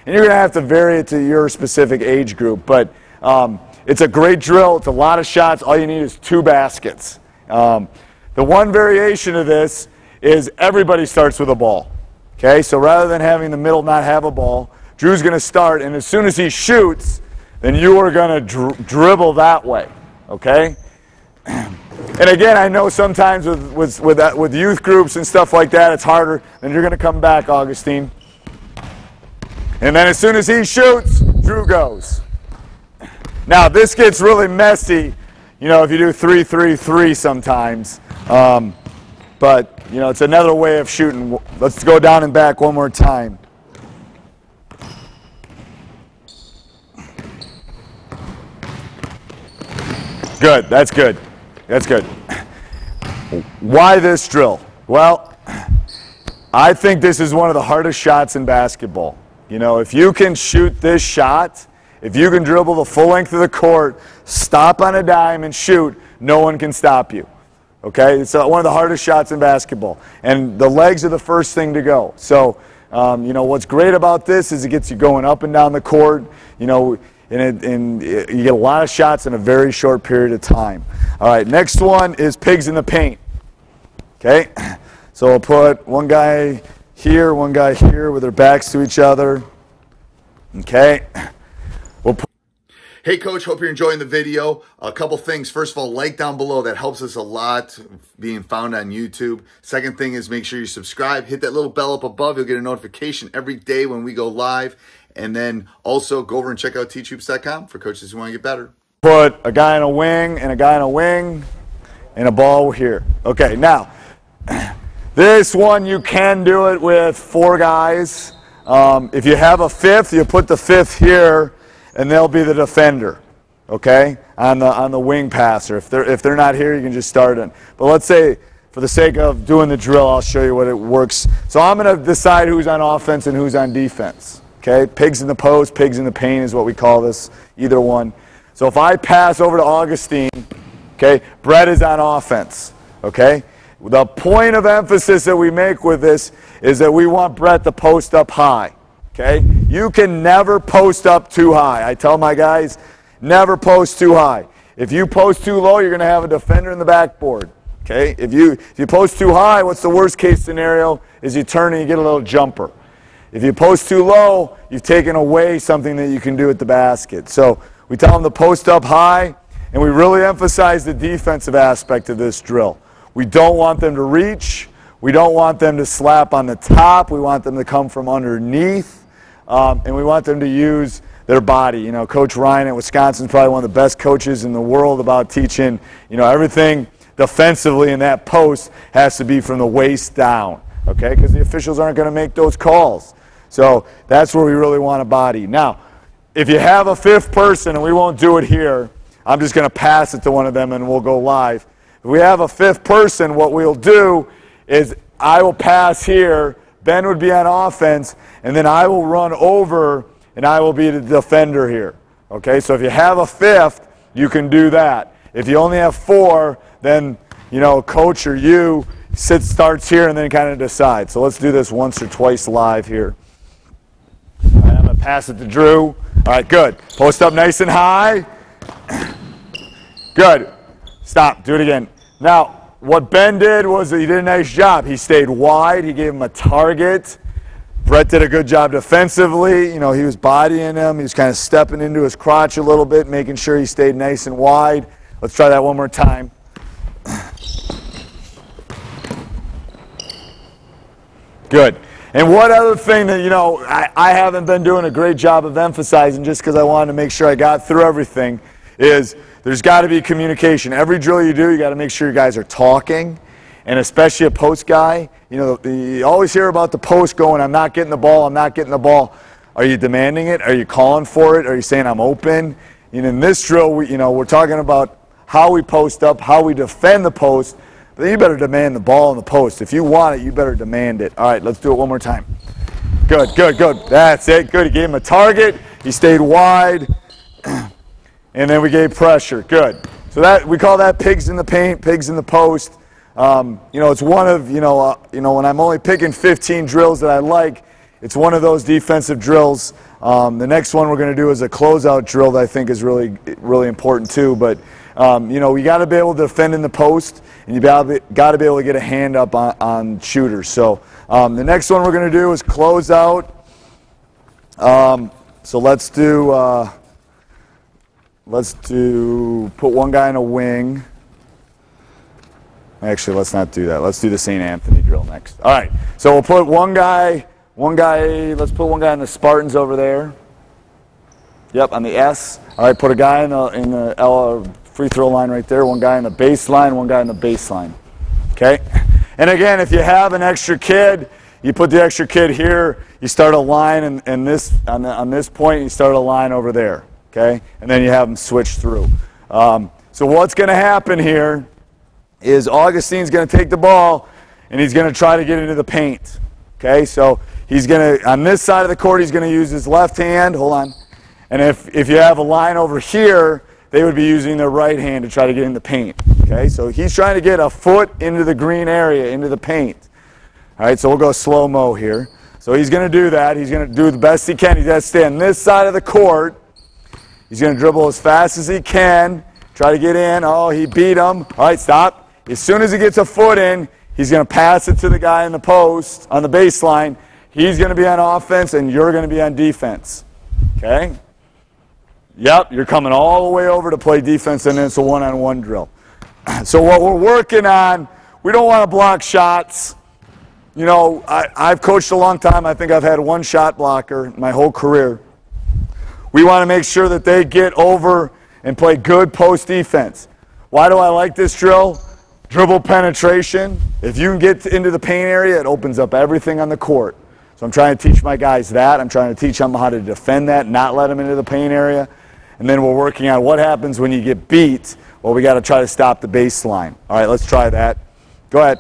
you're going to have to vary it to your specific age group. But it's a great drill. It's a lot of shots. All you need is 2 baskets. The one variation of this is everybody starts with a ball. Okay, so rather than having the middle not have a ball, Drew's going to start, and as soon as he shoots, then you are going to dribble that way. Okay? And again, I know sometimes with youth groups and stuff like that, it's harder. Then you're going to come back, Augustine. And then as soon as he shoots, Drew goes. Now, this gets really messy, you know, if you do 3-3-3 sometimes. But, you know, it's another way of shooting. Let's go down and back one more time. Good. That's good. That's good. Why this drill? Well, I think this is one of the hardest shots in basketball. You know, if you can shoot this shot, if you can dribble the full length of the court, stop on a dime and shoot, no one can stop you. Okay? It's one of the hardest shots in basketball. And the legs are the first thing to go. So, you know, what's great about this is it gets you going up and down the court, you know, and you get a lot of shots in a very short period of time. All right, next one is pigs in the paint. Okay? So we'll put one guy here with their backs to each other. Okay? Hey Coach, hope you're enjoying the video. A couple things. First of all, like down below. That helps us a lot being found on YouTube. Second thing is make sure you subscribe. Hit that little bell up above. You'll get a notification every day when we go live. And then also go over and check out teachhoops.com for coaches who want to get better. Put a guy on a wing and a guy on a wing and a ball here. Okay, now, this one you can do it with 4 guys. If you have a 5th, you put the 5th here and they'll be the defender. okay, on the wing passer. If they're not here, you can just start it. But let's say, for the sake of doing the drill, I'll show you what it works. So I'm going to decide who's on offense and who's on defense. Okay, pigs in the post, pigs in the paint is what we call this, either one. So if I pass over to Augustine, okay, Brett is on offense. Okay, the point of emphasis that we make with this is that we want Brett to post up high. Okay, you can never post up too high. I tell my guys, never post too high. If you post too low, you're going to have a defender in the backboard. Okay, if you post too high, what's the worst case scenario is you turn and you get a little jumper. If you post too low, you've taken away something that you can do at the basket. So we tell them to post up high, and we really emphasize the defensive aspect of this drill. We don't want them to reach. We don't want them to slap on the top. We want them to come from underneath, and we want them to use their body. You know, Coach Ryan at Wisconsin is probably one of the best coaches in the world about teaching, you know, everything defensively in that post has to be from the waist down, okay, because the officials aren't going to make those calls. So that's where we really want a body. Now, if you have a fifth person, and we won't do it here, I'm just going to pass it to one of them and we'll go live. If we have a fifth person, what we'll do is I will pass here, Ben would be on offense, and then I will run over and I will be the defender here. Okay, so if you have a fifth, you can do that. If you only have four, then, you know, coach or you starts here and then kind of decide. So let's do this once or twice live here. All right, I'm going to pass it to Drew. All right, good. Post up nice and high. Good. Stop. Do it again. Now, what Ben did was he did a nice job. He stayed wide. He gave him a target. Brett did a good job defensively. You know, he was bodying him. He was kind of stepping into his crotch a little bit, making sure he stayed nice and wide. Let's try that one more time. Good. And one other thing that, you know, I haven't been doing a great job of emphasizing, just because I wanted to make sure I got through everything, is there's got to be communication. Every drill you do, you got to make sure you guys are talking, and especially a post guy. You know, you always hear about the post going, I'm not getting the ball, I'm not getting the ball. Are you demanding it? Are you calling for it? Are you saying I'm open? And in this drill, we're talking about how we post up, how we defend the post. But then you better demand the ball in the post. If you want it, you better demand it. All right, let's do it one more time. Good, good, good. That's it. Good. He gave him a target. He stayed wide. And then we gave pressure. Good. So that we call that pigs in the paint, pigs in the post. You know, it's one of, when I'm only picking 15 drills that I like, it's one of those defensive drills. The next one we're going to do is a closeout drill that I think is really, really important too. But, you know, we got to be able to defend in the post, and you got to be able to get a hand up on shooters. So the next one we're going to do is closeout. So let's put one guy in a wing. Actually, let's not do that. Let's do the St. Anthony drill next. All right, so we'll put one guy, let's put one guy in the Spartans over there. Yep, on the S. All right, put a guy in the L free throw line right there, one guy in the baseline, one guy in the baseline. Okay? And again, if you have an extra kid, you put the extra kid here, you start a line on this point, you start a line over there. Okay? And then you have them switch through. So what's going to happen here is Augustine's going to take the ball and he's going to try to get into the paint. Okay, so he's going to, on this side of the court, he's going to use his left hand. Hold on. And if you have a line over here, they would be using their right hand to try to get in the paint. Okay, so he's trying to get a foot into the green area, into the paint. All right, so we'll go slow-mo here. So he's going to do that. He's going to do the best he can. He's got to stay on this side of the court. He's going to dribble as fast as he can. Try to get in. Oh, he beat him. All right, stop. As soon as he gets a foot in, he's going to pass it to the guy in the post, on the baseline. He's going to be on offense, and you're going to be on defense. Okay? Yep, you're coming all the way over to play defense, and then it's a one-on-one drill. So what we're working on, we don't want to block shots. You know, I've coached a long time. I think I've had one shot blocker my whole career. We want to make sure that they get over and play good post defense. Why do I like this drill? Dribble penetration. If you can get into the paint area, it opens up everything on the court. So I'm trying to teach my guys that. I'm trying to teach them how to defend that, not let them into the paint area. and then we're working on what happens when you get beat. Well, we got to try to stop the baseline. All right, let's try that. Go ahead.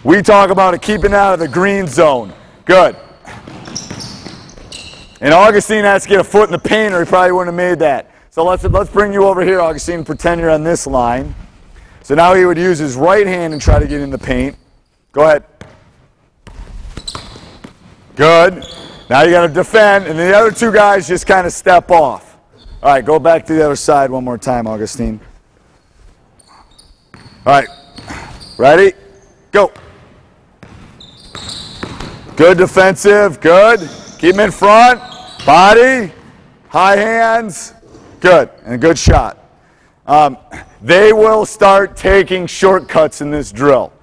We talk about it keeping out of the green zone. Good. And Augustine has to get a foot in the paint or he probably wouldn't have made that. So let's bring you over here, Augustine. Pretend you're on this line. So now he would use his right hand and try to get in the paint. Go ahead. Good. Now you got to defend, and the other two guys just kind of step off. All right, go back to the other side one more time, Augustine. All right. Ready? Go. Good defensive. Good. Keep him in front. Body. High hands. Good. And a good shot. They will start taking shortcuts in this drill.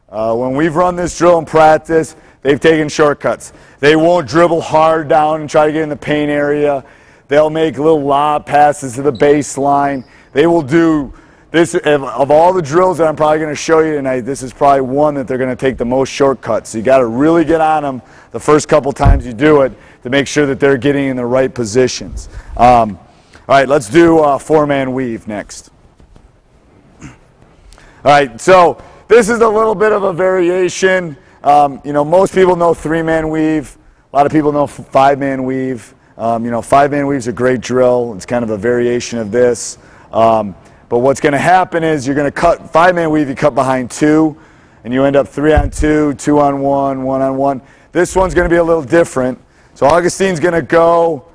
When we've run this drill in practice, they've taken shortcuts. They won't dribble hard down and try to get in the paint area. They'll make little lob passes to the baseline. They will do this. Of all the drills that I'm probably going to show you tonight, this is probably one that they're going to take the most shortcuts. So you got to really get on them the first couple times you do it to make sure that they're getting in the right positions. All right, let's do four-man weave next. All right, so this is a little bit of a variation. You know, most people know three-man weave. A lot of people know five-man weave. You know, five-man weave's a great drill. It's kind of a variation of this. But what's going to happen is you're going to cut five-man weave. You cut behind two, and you end up 3-on-2, 2-on-1, 1-on-1. This one's going to be a little different. So Augustine's going to go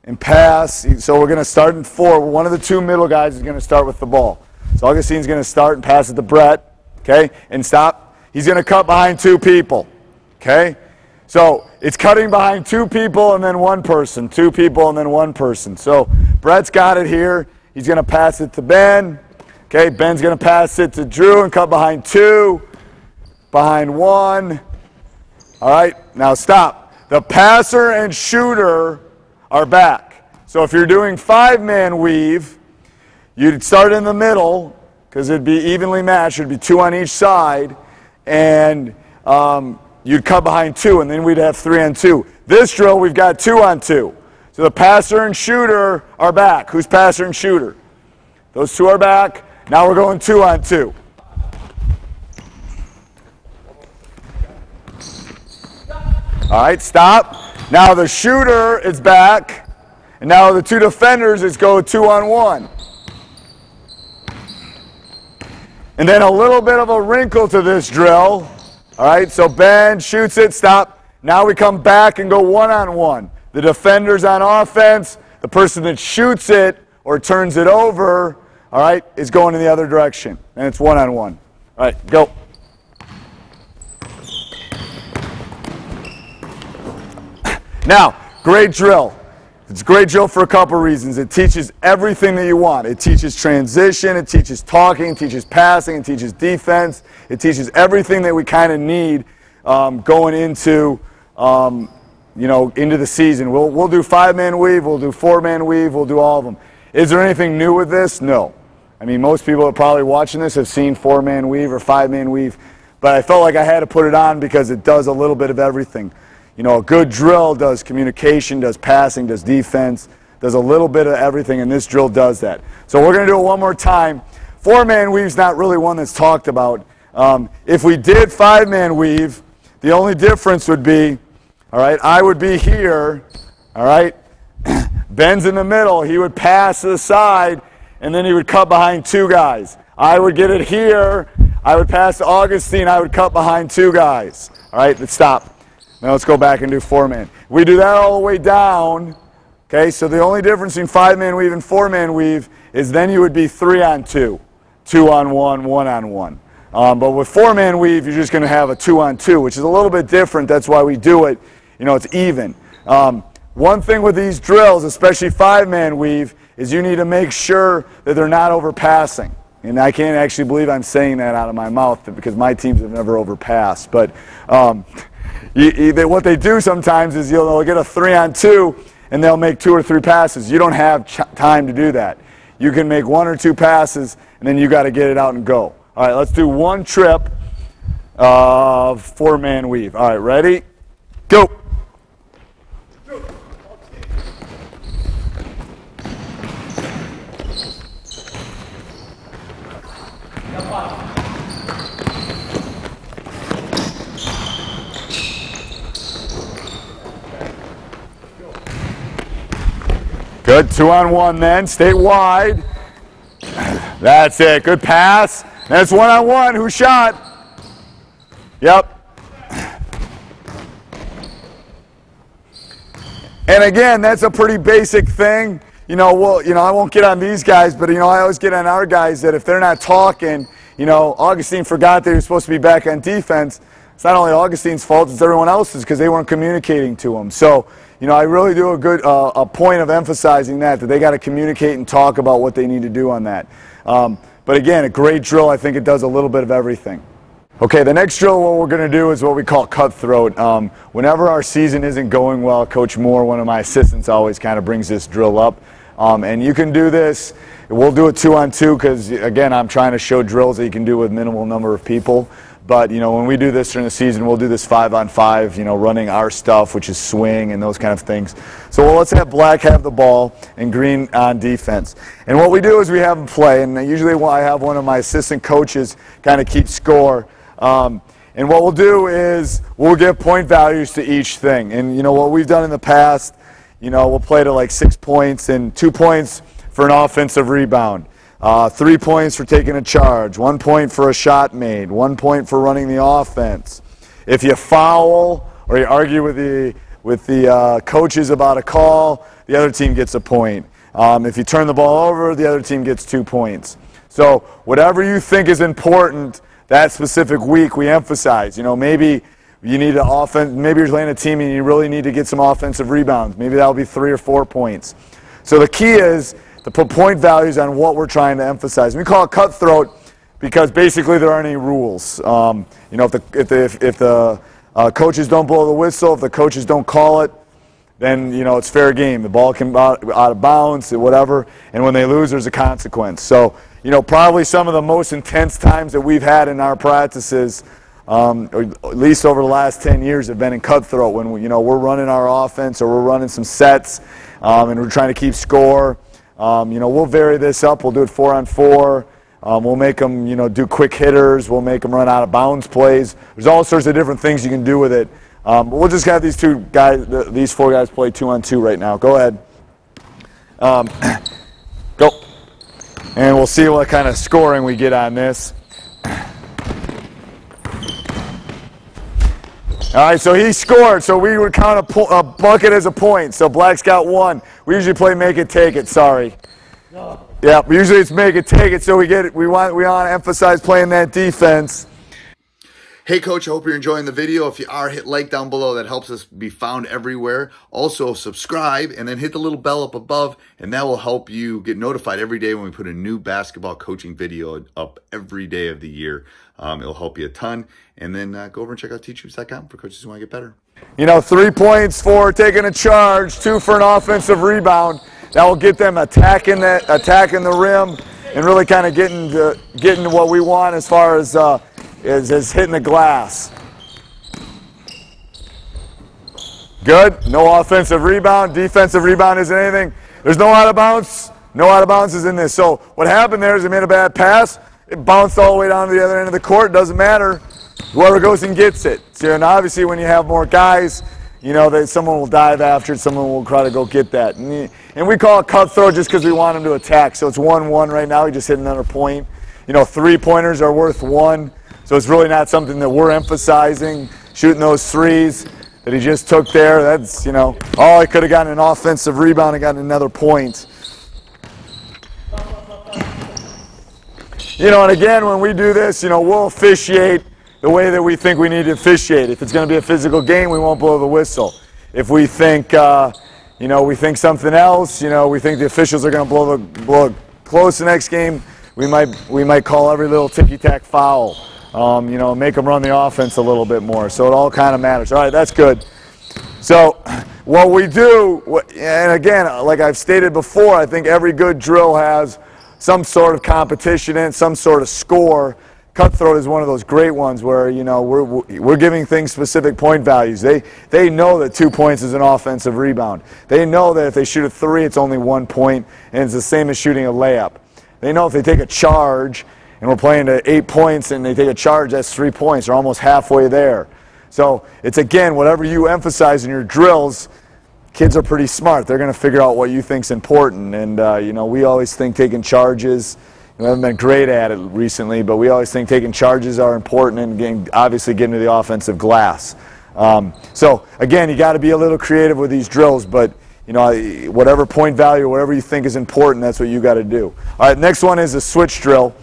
and pass. So we're going to start in four. One of the two middle guys is going to start with the ball. So Augustine's going to start and pass it to Brett, okay, and stop. He's going to cut behind two people, okay? So it's cutting behind two people and then one person, two people and then one person. So Brett's got it here. He's going to pass it to Ben. Okay, Ben's going to pass it to Drew and cut behind two, behind one. All right, now stop. The passer and shooter are back. So if you're doing five-man weave, you'd start in the middle because it'd be evenly matched. It'd be two on each side. And you'd cut behind two, and then we'd have 3-on-2. This drill, we've got 2-on-2. So the passer and shooter are back. Who's passer and shooter? Those two are back. Now we're going 2-on-2. All right, stop. Now the shooter is back, and now the two defenders is go 2-on-1. And then a little bit of a wrinkle to this drill. All right, so Ben shoots it, stop. Now we come back and go 1-on-1. The defender's on offense. The person that shoots it or turns it over, all right, is going in the other direction. And it's 1-on-1. All right, go. Now, great drill. It's a great drill for a couple reasons. It teaches everything that you want. It teaches transition, it teaches talking, it teaches passing, it teaches defense. It teaches everything that we kind of need going into, you know, into the season. We'll do five-man weave, we'll do four-man weave, we'll do all of them. Is there anything new with this? No. I mean, most people are probably watching this have seen four-man weave or five-man weave, but I felt like I had to put it on because it does a little bit of everything. You know, a good drill does communication, does passing, does defense, does a little bit of everything, and this drill does that. So we're going to do it one more time. Four-man weave's not really one that's talked about. If we did five-man weave, the only difference would be, all right, I would be here, all right, Ben's in the middle, he would pass to the side, and then he would cut behind two guys. I would get it here, I would pass to Augustine, I would cut behind two guys. All right, let's stop. Now let's go back and do four-man. We do that all the way down, okay, so the only difference between five-man weave and four-man weave is then you would be 3-on-2, 2-on-1, 1-on-1. But with four-man weave, you're just going to have a 2-on-2, which is a little bit different. That's why we do it. You know, it's even. One thing with these drills, especially five-man weave, is you need to make sure that they're not overpassing. And I can't actually believe I'm saying that out of my mouth because my teams have never overpassed. But what they do sometimes is they'll get a 3-on-2 and they'll make 2 or 3 passes. You don't have time to do that. You can make 1 or 2 passes and then you got to get it out and go. All right, let's do one trip of four-man weave. All right, ready? Go. Good, 2-on-1 then, stay wide. That's it, good pass. That's 1-on-1, who shot? Yep. And again, that's a pretty basic thing. Well, I won't get on these guys, but, I always get on our guys that if they're not talking, Augustine forgot that he was supposed to be back on defense. It's not only Augustine's fault, it's everyone else's because they weren't communicating to him. So, I really do a point of emphasizing that they got to communicate and talk about what they need to do on that. But again, a great drill, I think it does a little bit of everything. Okay, the next drill, what we're going to do is what we call cutthroat. Whenever our season isn't going well, Coach Moore, one of my assistants, always kind of brings this drill up. And you can do this. We'll do it 2-on-2 because, again, I'm trying to show drills that you can do with minimal number of people. But, when we do this during the season, we'll do this 5-on-5, running our stuff, which is swing and those kind of things. So let's have black have the ball and green on defense. And what we do is we have them play. And usually I have one of my assistant coaches kind of keep score. And what we'll do is we'll give point values to each thing. And, what we've done in the past, we'll play to like 6 points and 2 points for an offensive rebound. 3 points for taking a charge, 1 point for a shot made, 1 point for running the offense. If you foul or you argue with the coaches about a call, the other team gets a point. If you turn the ball over, the other team gets 2 points. So whatever you think is important that specific week, we emphasize. Maybe you need an offense. Maybe you're playing a team and you really need to get some offensive rebounds. Maybe that'll be 3 or 4 points. So the key is to put point values on what we're trying to emphasize. We call it cutthroat because basically there aren't any rules. If the coaches don't blow the whistle, if the coaches don't call it, then it's fair game. The ball can out of bounds, whatever, and when they lose, there's a consequence. So probably some of the most intense times that we've had in our practices, or at least over the last 10 years, have been in cutthroat when we're running our offense or we're running some sets and we're trying to keep score. We'll vary this up. We'll do it 4-on-4. We'll make them, do quick hitters. We'll make them run out of bounds plays. There's all sorts of different things you can do with it. But we'll just have these 4 guys play 2-on-2 right now. Go ahead. Go. And we'll see what kind of scoring we get on this. All right, so he scored, so we would count a bucket as a point. So black's got 1. We usually play make it, take it, sorry. No. Yeah, usually it's make it, take it, so we want to emphasize playing that defense. Hey Coach, I hope you're enjoying the video. If you are, hit like down below. That helps us be found everywhere. Also subscribe and then hit the little bell up above, and that will help you get notified every day when we put a new basketball coaching video up every day of the year. It'll help you a ton. And then go over and check out Teachhoops.com for coaches who want to get better. 3 points for taking a charge, 2 for an offensive rebound. That will get them attacking the rim and really kind of getting to what we want as far as is hitting the glass. Good. No offensive rebound. Defensive rebound isn't anything. There's no out of bounds. No out of bounds is in this. So what happened there is they made a bad pass. It bounced all the way down to the other end of the court. Doesn't matter. Whoever goes and gets it. So, and obviously when you have more guys, someone will dive after it. Someone will try to go get that. And we call it cutthroat just because we want them to attack. So it's 1-1 right now. We just hit another point. 3-pointers are worth 1. So it's really not something that we're emphasizing. Shooting those threes that he just took there, that's, oh, he could have gotten an offensive rebound and gotten another point. And again, when we do this, we'll officiate the way that we think we need to officiate. If it's going to be a physical game, we won't blow the whistle. If we think, we think something else, we think the officials are going to blow close the next game, we might call every little ticky-tack foul. Make them run the offense a little bit more. So it all kind of matters. All right, that's good. So what we do, and again, like I've stated before, I think every good drill has some sort of competition in it, some sort of score. Cutthroat is one of those great ones where, we're giving things specific point values. They know that 2 points is an offensive rebound. They know that if they shoot a 3, it's only 1 point, and it's the same as shooting a layup. They know if they take a charge, and we're playing to 8 points, and they take a charge, that's 3 points. They're almost halfway there. So it's, again, whatever you emphasize in your drills, kids are pretty smart. They're going to figure out what you think's important. And, you know, we always think taking charges, we haven't been great at it recently, but we always think taking charges are important and obviously getting to the offensive glass. So, again, you got to be a little creative with these drills, but, you know, whatever point value, whatever you think is important, that's what you got to do. All right, next one is a switch drill.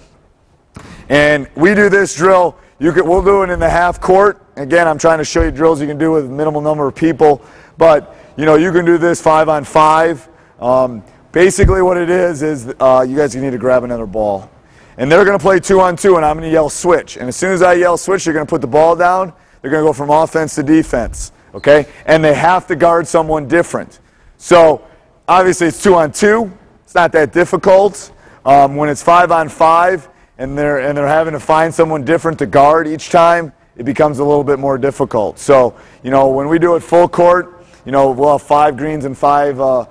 And we do this drill, we'll do it in the half court. Again, I'm trying to show you drills you can do with minimal number of people, but, you know, you can do this 5-on-5. Basically what it is you guys need to grab another ball. And they're going to play 2-on-2, and I'm going to yell switch. And as soon as I yell switch, you're going to put the ball down. They're going to go from offense to defense, okay? And they have to guard someone different. So, obviously, it's 2-on-2. It's not that difficult. When it's 5-on-5 and they're having to find someone different to guard each time, it becomes a little bit more difficult. So, you know, when we do it full court, you know, we'll have 5 greens and 5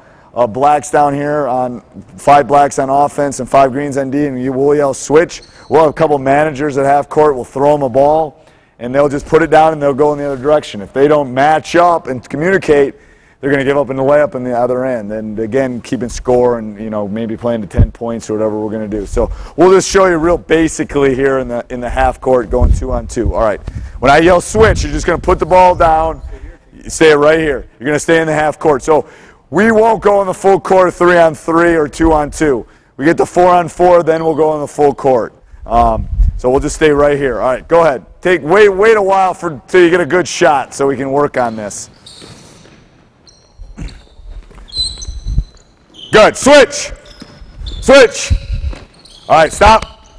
blacks down here, 5 blacks on offense and 5 greens on D, and we'll yell switch. We'll have a couple managers at half court. We'll throw them a ball, and they'll just put it down and they'll go in the other direction. If they don't match up and communicate, they're going to give up in the layup in the other end. And again, keeping score and, you know, maybe playing to 10 points or whatever we're going to do. So we'll just show you real basically here in the half court going 2-on-2. All right. When I yell switch, you're just going to put the ball down. You stay right here. You're going to stay in the half court. So we won't go in the full court 3-on-3 or 2-on-2. We get to 4-on-4, then we'll go in the full court. So we'll just stay right here. All right, go ahead. Wait a while till you get a good shot so we can work on this. Good. Switch. Switch. All right, stop.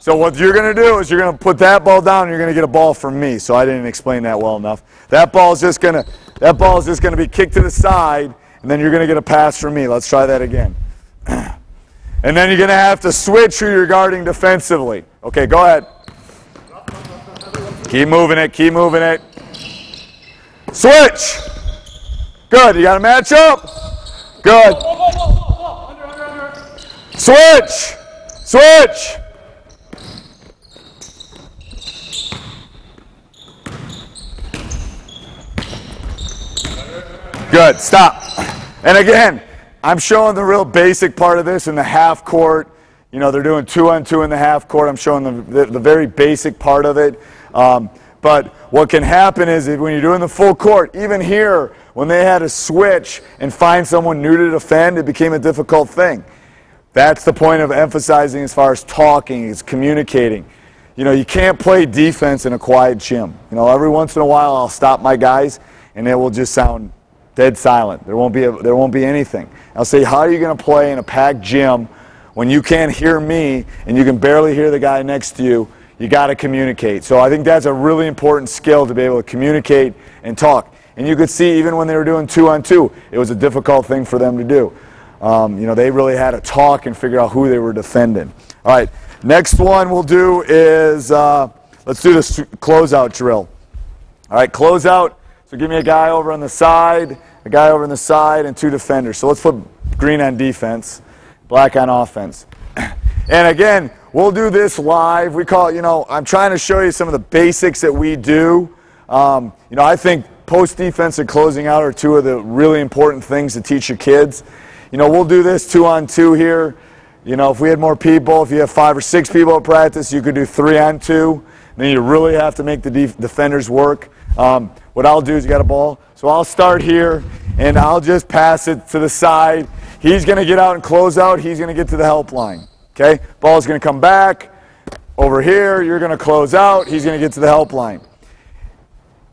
So what you're going to do is you're going to put that ball down and you're going to get a ball from me. So I didn't explain that well enough. That ball is just going to be kicked to the side, and then you're going to get a pass from me. Let's try that again. And then you're going to have to switch who you're guarding defensively. Okay, go ahead. Keep moving it. Switch. Good. You got to match up. Good. Switch. Good. Stop. And again, I'm showing the real basic part of this in the half court. You know, they're doing 2-on-2 in the half court. I'm showing the very basic part of it. But what can happen is when you're doing the full court, even here, when they had to switch and find someone new to defend, it became a difficult thing. That's the point of emphasizing as far as talking, is communicating. You know, you can't play defense in a quiet gym. You know, every once in a while I'll stop my guys and it will just sound dead silent. There won't be anything. I'll say, how are you going to play in a packed gym when you can't hear me and you can barely hear the guy next to you? You got to communicate. So I think that's a really important skill, to be able to communicate and talk. And you could see even when they were doing 2-on-2, it was a difficult thing for them to do. You know, they really had to talk and figure out who they were defending. All right, next one we'll do is, let's do this closeout drill. All right, closeout. So give me a guy over on the side, and 2 defenders. So let's put green on defense, black on offense. And again, we'll do this live. We call it, you know, I'm trying to show you some of the basics that we do. You know, I think post defense and closing out are 2 of the really important things to teach your kids. You know, we'll do this 2-on-2 here. You know, if we had more people, if you have 5 or 6 people at practice, you could do 3-on-2. Then you really have to make the defenders work. What I'll do is, you got a ball, so I'll start here, and I'll just pass it to the side. He's going to get out and close out. He's going to get to the help line. Okay? Ball's going to come back. Over here, you're going to close out. He's going to get to the help line.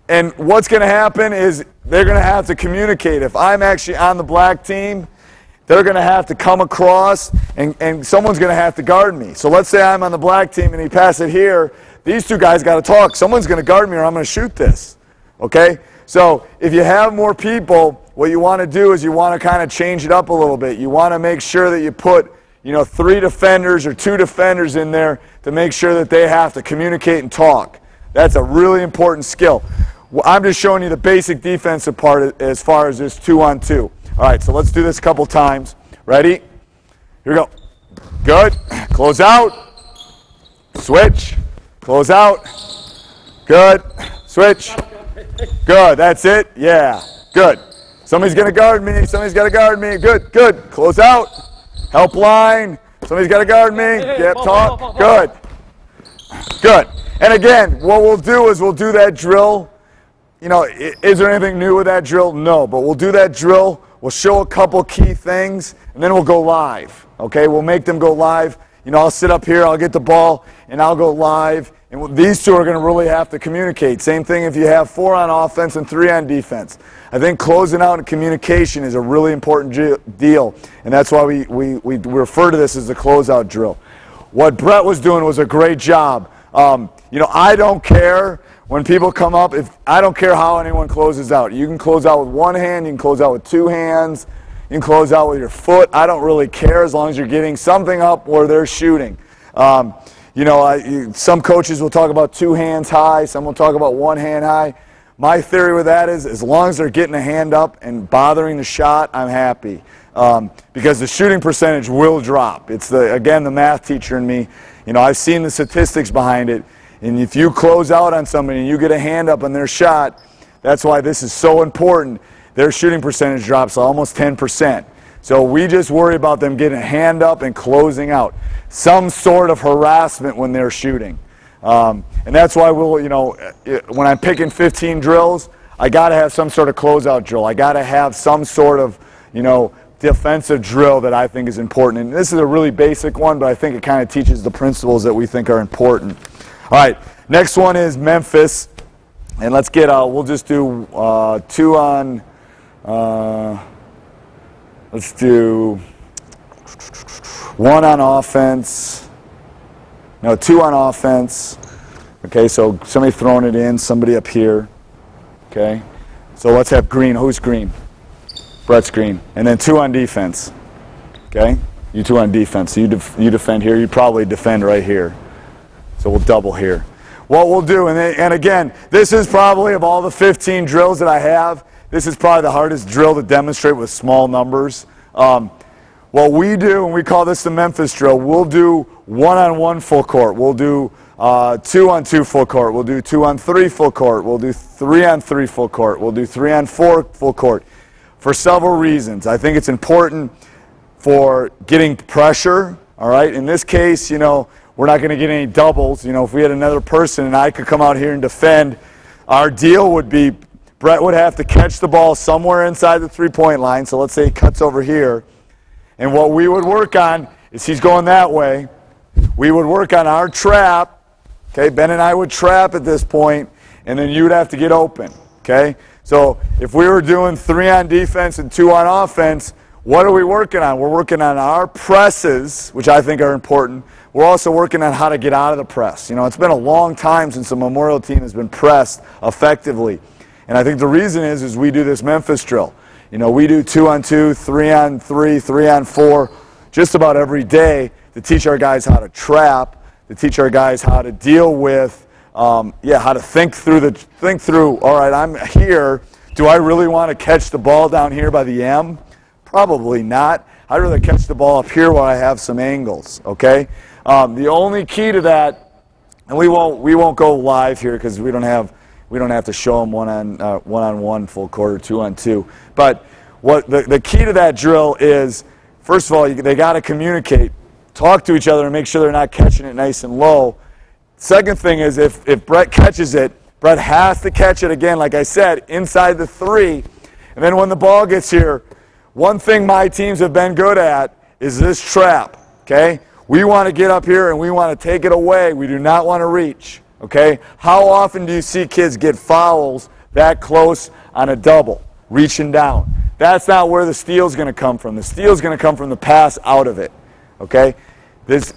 And what's going to happen is they're going to have to communicate. If I'm actually on the black team, they're going to have to come across, and someone's going to have to guard me. So let's say I'm on the black team, and he passes it here. These 2 guys got to talk. Someone's going to guard me, or I'm going to shoot this. Okay? So if you have more people, what you want to do is you want to kind of change it up a little bit. You want to make sure that you put, you know, 3 defenders or 2 defenders in there to make sure that they have to communicate and talk. That's a really important skill. I'm just showing you the basic defensive part as far as this 2-on-2. All right, so let's do this a couple times. Ready? Here we go. Good. Close out. Switch. Close out. Good. Switch. Good. That's it. Yeah. Good. Somebody's going to guard me. Somebody's got to guard me. Good, good. Close out. Help line. Somebody's got to guard me. Yep, talk. Good. Good. And again, what we'll do is we'll do that drill. You know, is there anything new with that drill? No, but we'll do that drill. We'll show a couple key things, and then we'll go live. Okay, we'll make them go live. You know, I'll sit up here, I'll get the ball, and I'll go live. And these two are going to really have to communicate. Same thing if you have 4 on offense and 3 on defense. I think closing out and communication is a really important deal, and that's why we refer to this as the closeout drill. What Brett was doing was a great job. You know, I don't care when people come up. I don't care how anyone closes out. You can close out with one hand. You can close out with 2 hands. You can close out with your foot. I don't really care as long as you're getting something up where they're shooting. You know, some coaches will talk about 2 hands high. Some will talk about 1 hand high. My theory with that is as long as they're getting a hand up and bothering the shot, I'm happy. Because the shooting percentage will drop. It's, again, the math teacher in me. You know, I've seen the statistics behind it. And if you close out on somebody and you get a hand up on their shot, that's why this is so important. Their shooting percentage drops almost 10%. So we just worry about them getting a hand up and closing out. Some sort of harassment when they're shooting. And that's why we'll, you know, when I'm picking 15 drills, I got to have some sort of closeout drill. I got to have some sort of, you know, defensive drill that I think is important. And this is a really basic one, but I think it kind of teaches the principles that we think are important. All right, next one is Memphis. And let's get, we'll just do 2 on, let's do 1 on offense. No, 2 on offense. Okay, so somebody throwing it in, somebody up here. Okay, so let's have green. Who's green? Brett's green. And then 2 on defense. Okay, you 2 on defense. So you defend here. You probably defend right here. So we'll double here. What we'll do, and again, this is probably of all the 15 drills that I have, this is probably the hardest drill to demonstrate with small numbers. What we do, and we call this the Memphis drill, we'll do 1-on-1 full court. We'll do 2-on-2 full court. We'll do 2-on-3 full court. We'll do 3-on-3 full court. We'll do 3-on-4 full court. For several reasons. I think it's important for getting pressure, all right? In this case, you know, we're not going to get any doubles. You know, if we had another person and I could come out here and defend, our deal would be Brett would have to catch the ball somewhere inside the 3-point line. So let's say he cuts over here. And what we would work on is he's going that way. We would work on our trap. Okay, Ben and I would trap at this point, and then you would have to get open. Okay, so if we were doing 3 on defense and 2 on offense, what are we working on? We're working on our presses, which I think are important. We're also working on how to get out of the press. You know, it's been a long time since the Memorial team has been pressed effectively. And I think the reason is we do this Memphis drill. You know, we do 2-on-2, 3-on-3, 3-on-4 just about every day to teach our guys how to trap, to teach our guys how to deal with, how to think through, all right, I'm here. Do I really want to catch the ball down here by the M? Probably not. I'd rather catch the ball up here where I have some angles, okay? The only key to that, and we won't go live here because we don't have to show them 1-on-1 full court or 2-on-2. But what the key to that drill is, first of all, they got to communicate, talk to each other, and make sure they're not catching it nice and low. Second thing is if Brett catches it, Brett has to catch it again, like I said, inside the 3. And then when the ball gets here, one thing my teams have been good at is this trap, okay? We want to get up here and we want to take it away. We do not want to reach, okay? How often do you see kids get fouls that close on a double, reaching down? That's not where the steal's going to come from. The steal's going to come from the pass out of it, okay?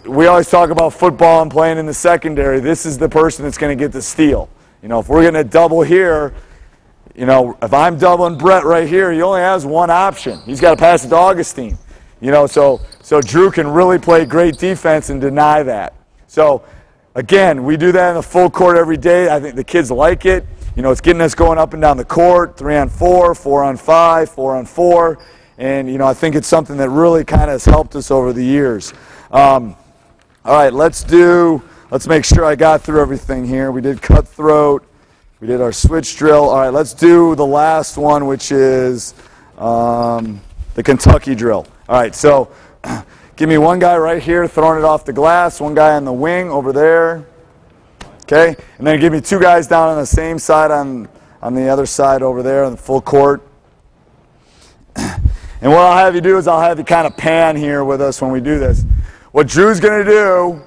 We always talk about football and playing in the secondary. This is the person that's going to get the steal. You know, if we're getting a double here, you know, if I'm doubling Brett right here, he only has one option. He's got to pass it to Augustine. You know, so Drew can really play great defense and deny that. So, again, we do that in the full court every day. I think the kids like it. You know, it's getting us going up and down the court, 3-on-4, 4-on-5, 4-on-4. And, you know, I think it's something that really kind of has helped us over the years. All right, let's make sure I got through everything here. We did cutthroat. We did our switch drill. All right, let's do the last one, which is the Kentucky drill. All right, so give me one guy right here throwing it off the glass, one guy on the wing over there. Okay, and then give me two guys down on the same side on the other side over there on the full court. And what I'll have you do is I'll have you kind of pan here with us when we do this. What Drew's going to do,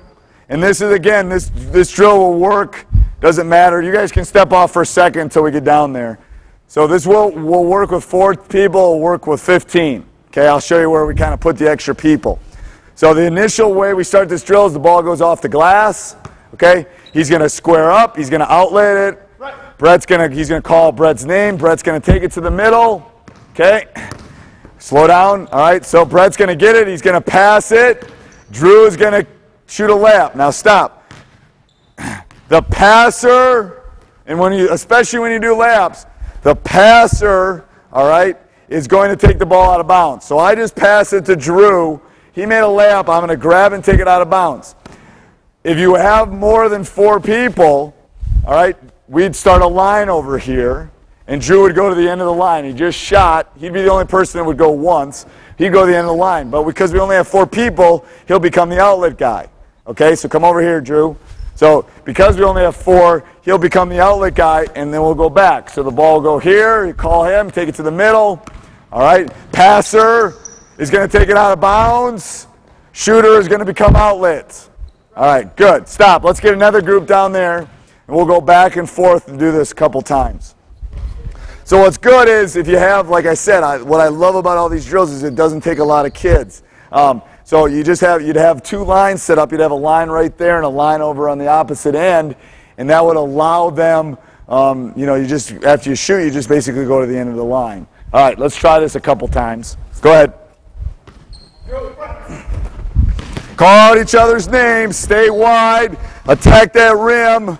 and this is, again, this drill will work, doesn't matter. You guys can step off for a second until we get down there. So this will work with 4 people, will work with 15. Okay, I'll show you where we kind of put the extra people. So the initial way we start this drill is the ball goes off the glass. Okay, he's going to square up, he's going to outlet it. Right. He's going to call Brett's name. Brett's going to take it to the middle. Okay. Slow down. All right, so Brett's going to get it. He's going to pass it. Drew is going to shoot a layup. Now stop. The passer, and especially when you do layups, the passer, all right, is going to take the ball out of bounds. So I just pass it to Drew. He made a layup. I'm going to grab and take it out of bounds. If you have more than 4 people, all right, we'd start a line over here. And Drew would go to the end of the line. He just shot. He'd be the only person that would go once. He'd go to the end of the line. But because we only have 4 people, he'll become the outlet guy. Okay, so come over here, Drew. So because we only have 4, he'll become the outlet guy, and then we'll go back. So the ball will go here. You call him, take it to the middle. All right, passer is going to take it out of bounds. Shooter is going to become outlet. All right, good. Stop. Let's get another group down there, and we'll go back and forth and do this a couple times. So what's good is if you have, like I said, what I love about all these drills is it doesn't take a lot of kids. So you'd have 2 lines set up. You'd have a line right there and a line over on the opposite end, and that would allow them, after you shoot, you just basically go to the end of the line. All right, let's try this a couple times. Go ahead. Call out each other's names. Stay wide. Attack that rim.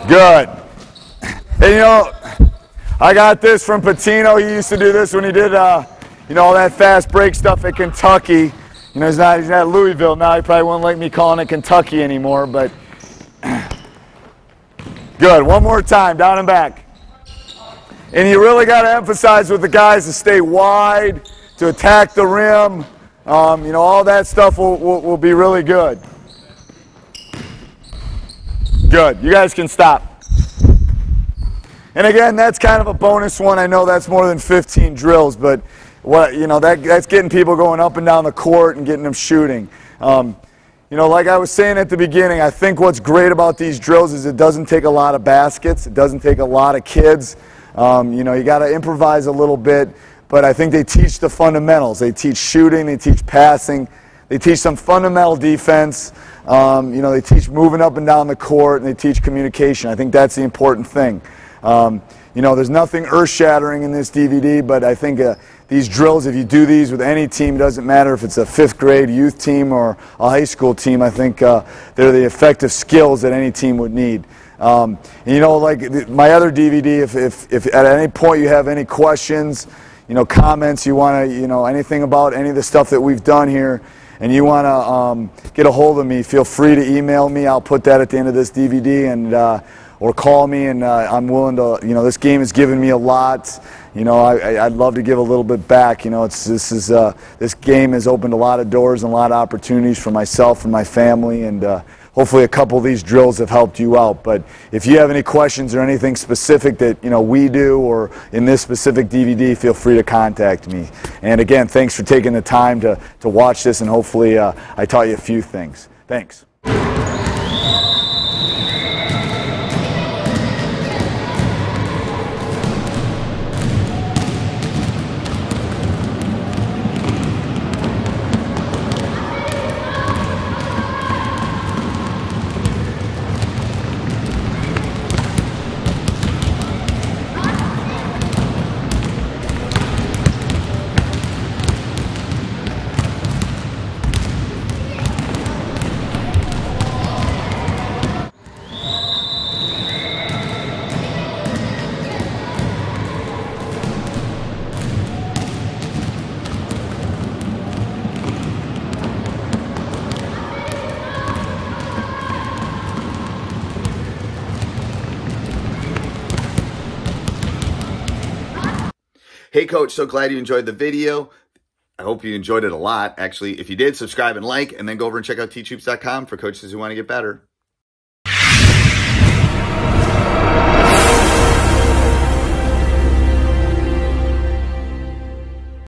Good. And I got this from Patino. He used to do this when he did, all that fast break stuff at Kentucky. He's not at Louisville now. He probably won't like me calling it Kentucky anymore, but good. One more time, down and back. And you really got to emphasize with the guys to stay wide, to attack the rim. All that stuff will be really good. Good. You guys can stop. And again, that's kind of a bonus one. I know that's more than 15 drills, but that's getting people going up and down the court and getting them shooting. Like I was saying at the beginning, I think what's great about these drills is it doesn't take a lot of baskets. It doesn't take a lot of kids. You got to improvise a little bit, but I think they teach the fundamentals. They teach shooting. They teach passing. They teach some fundamental defense. They teach moving up and down the court, and they teach communication. I think that's the important thing. There's nothing earth-shattering in this DVD, but I think these drills, if you do these with any team, it doesn't matter if it's a 5th grade youth team or a high school team, I think they're the effective skills that any team would need. Like my other DVD, if at any point you have any questions, comments, you want to, anything about any of the stuff that we've done here, and you want to get a hold of me, feel free to email me. I'll put that at the end of this DVD, and or call me, and I'm willing to. This game has given me a lot. I'd love to give a little bit back. This game has opened a lot of doors and a lot of opportunities for myself and my family, and hopefully a couple of these drills have helped you out. But if you have any questions or anything specific that we do or in this specific DVD, feel free to contact me. And again, thanks for taking the time to watch this, and hopefully I taught you a few things. Thanks. Hey, Coach, so glad you enjoyed the video. I hope you enjoyed it a lot. Actually, if you did, subscribe and like, and then go over and check out teachhoops.com for coaches who want to get better.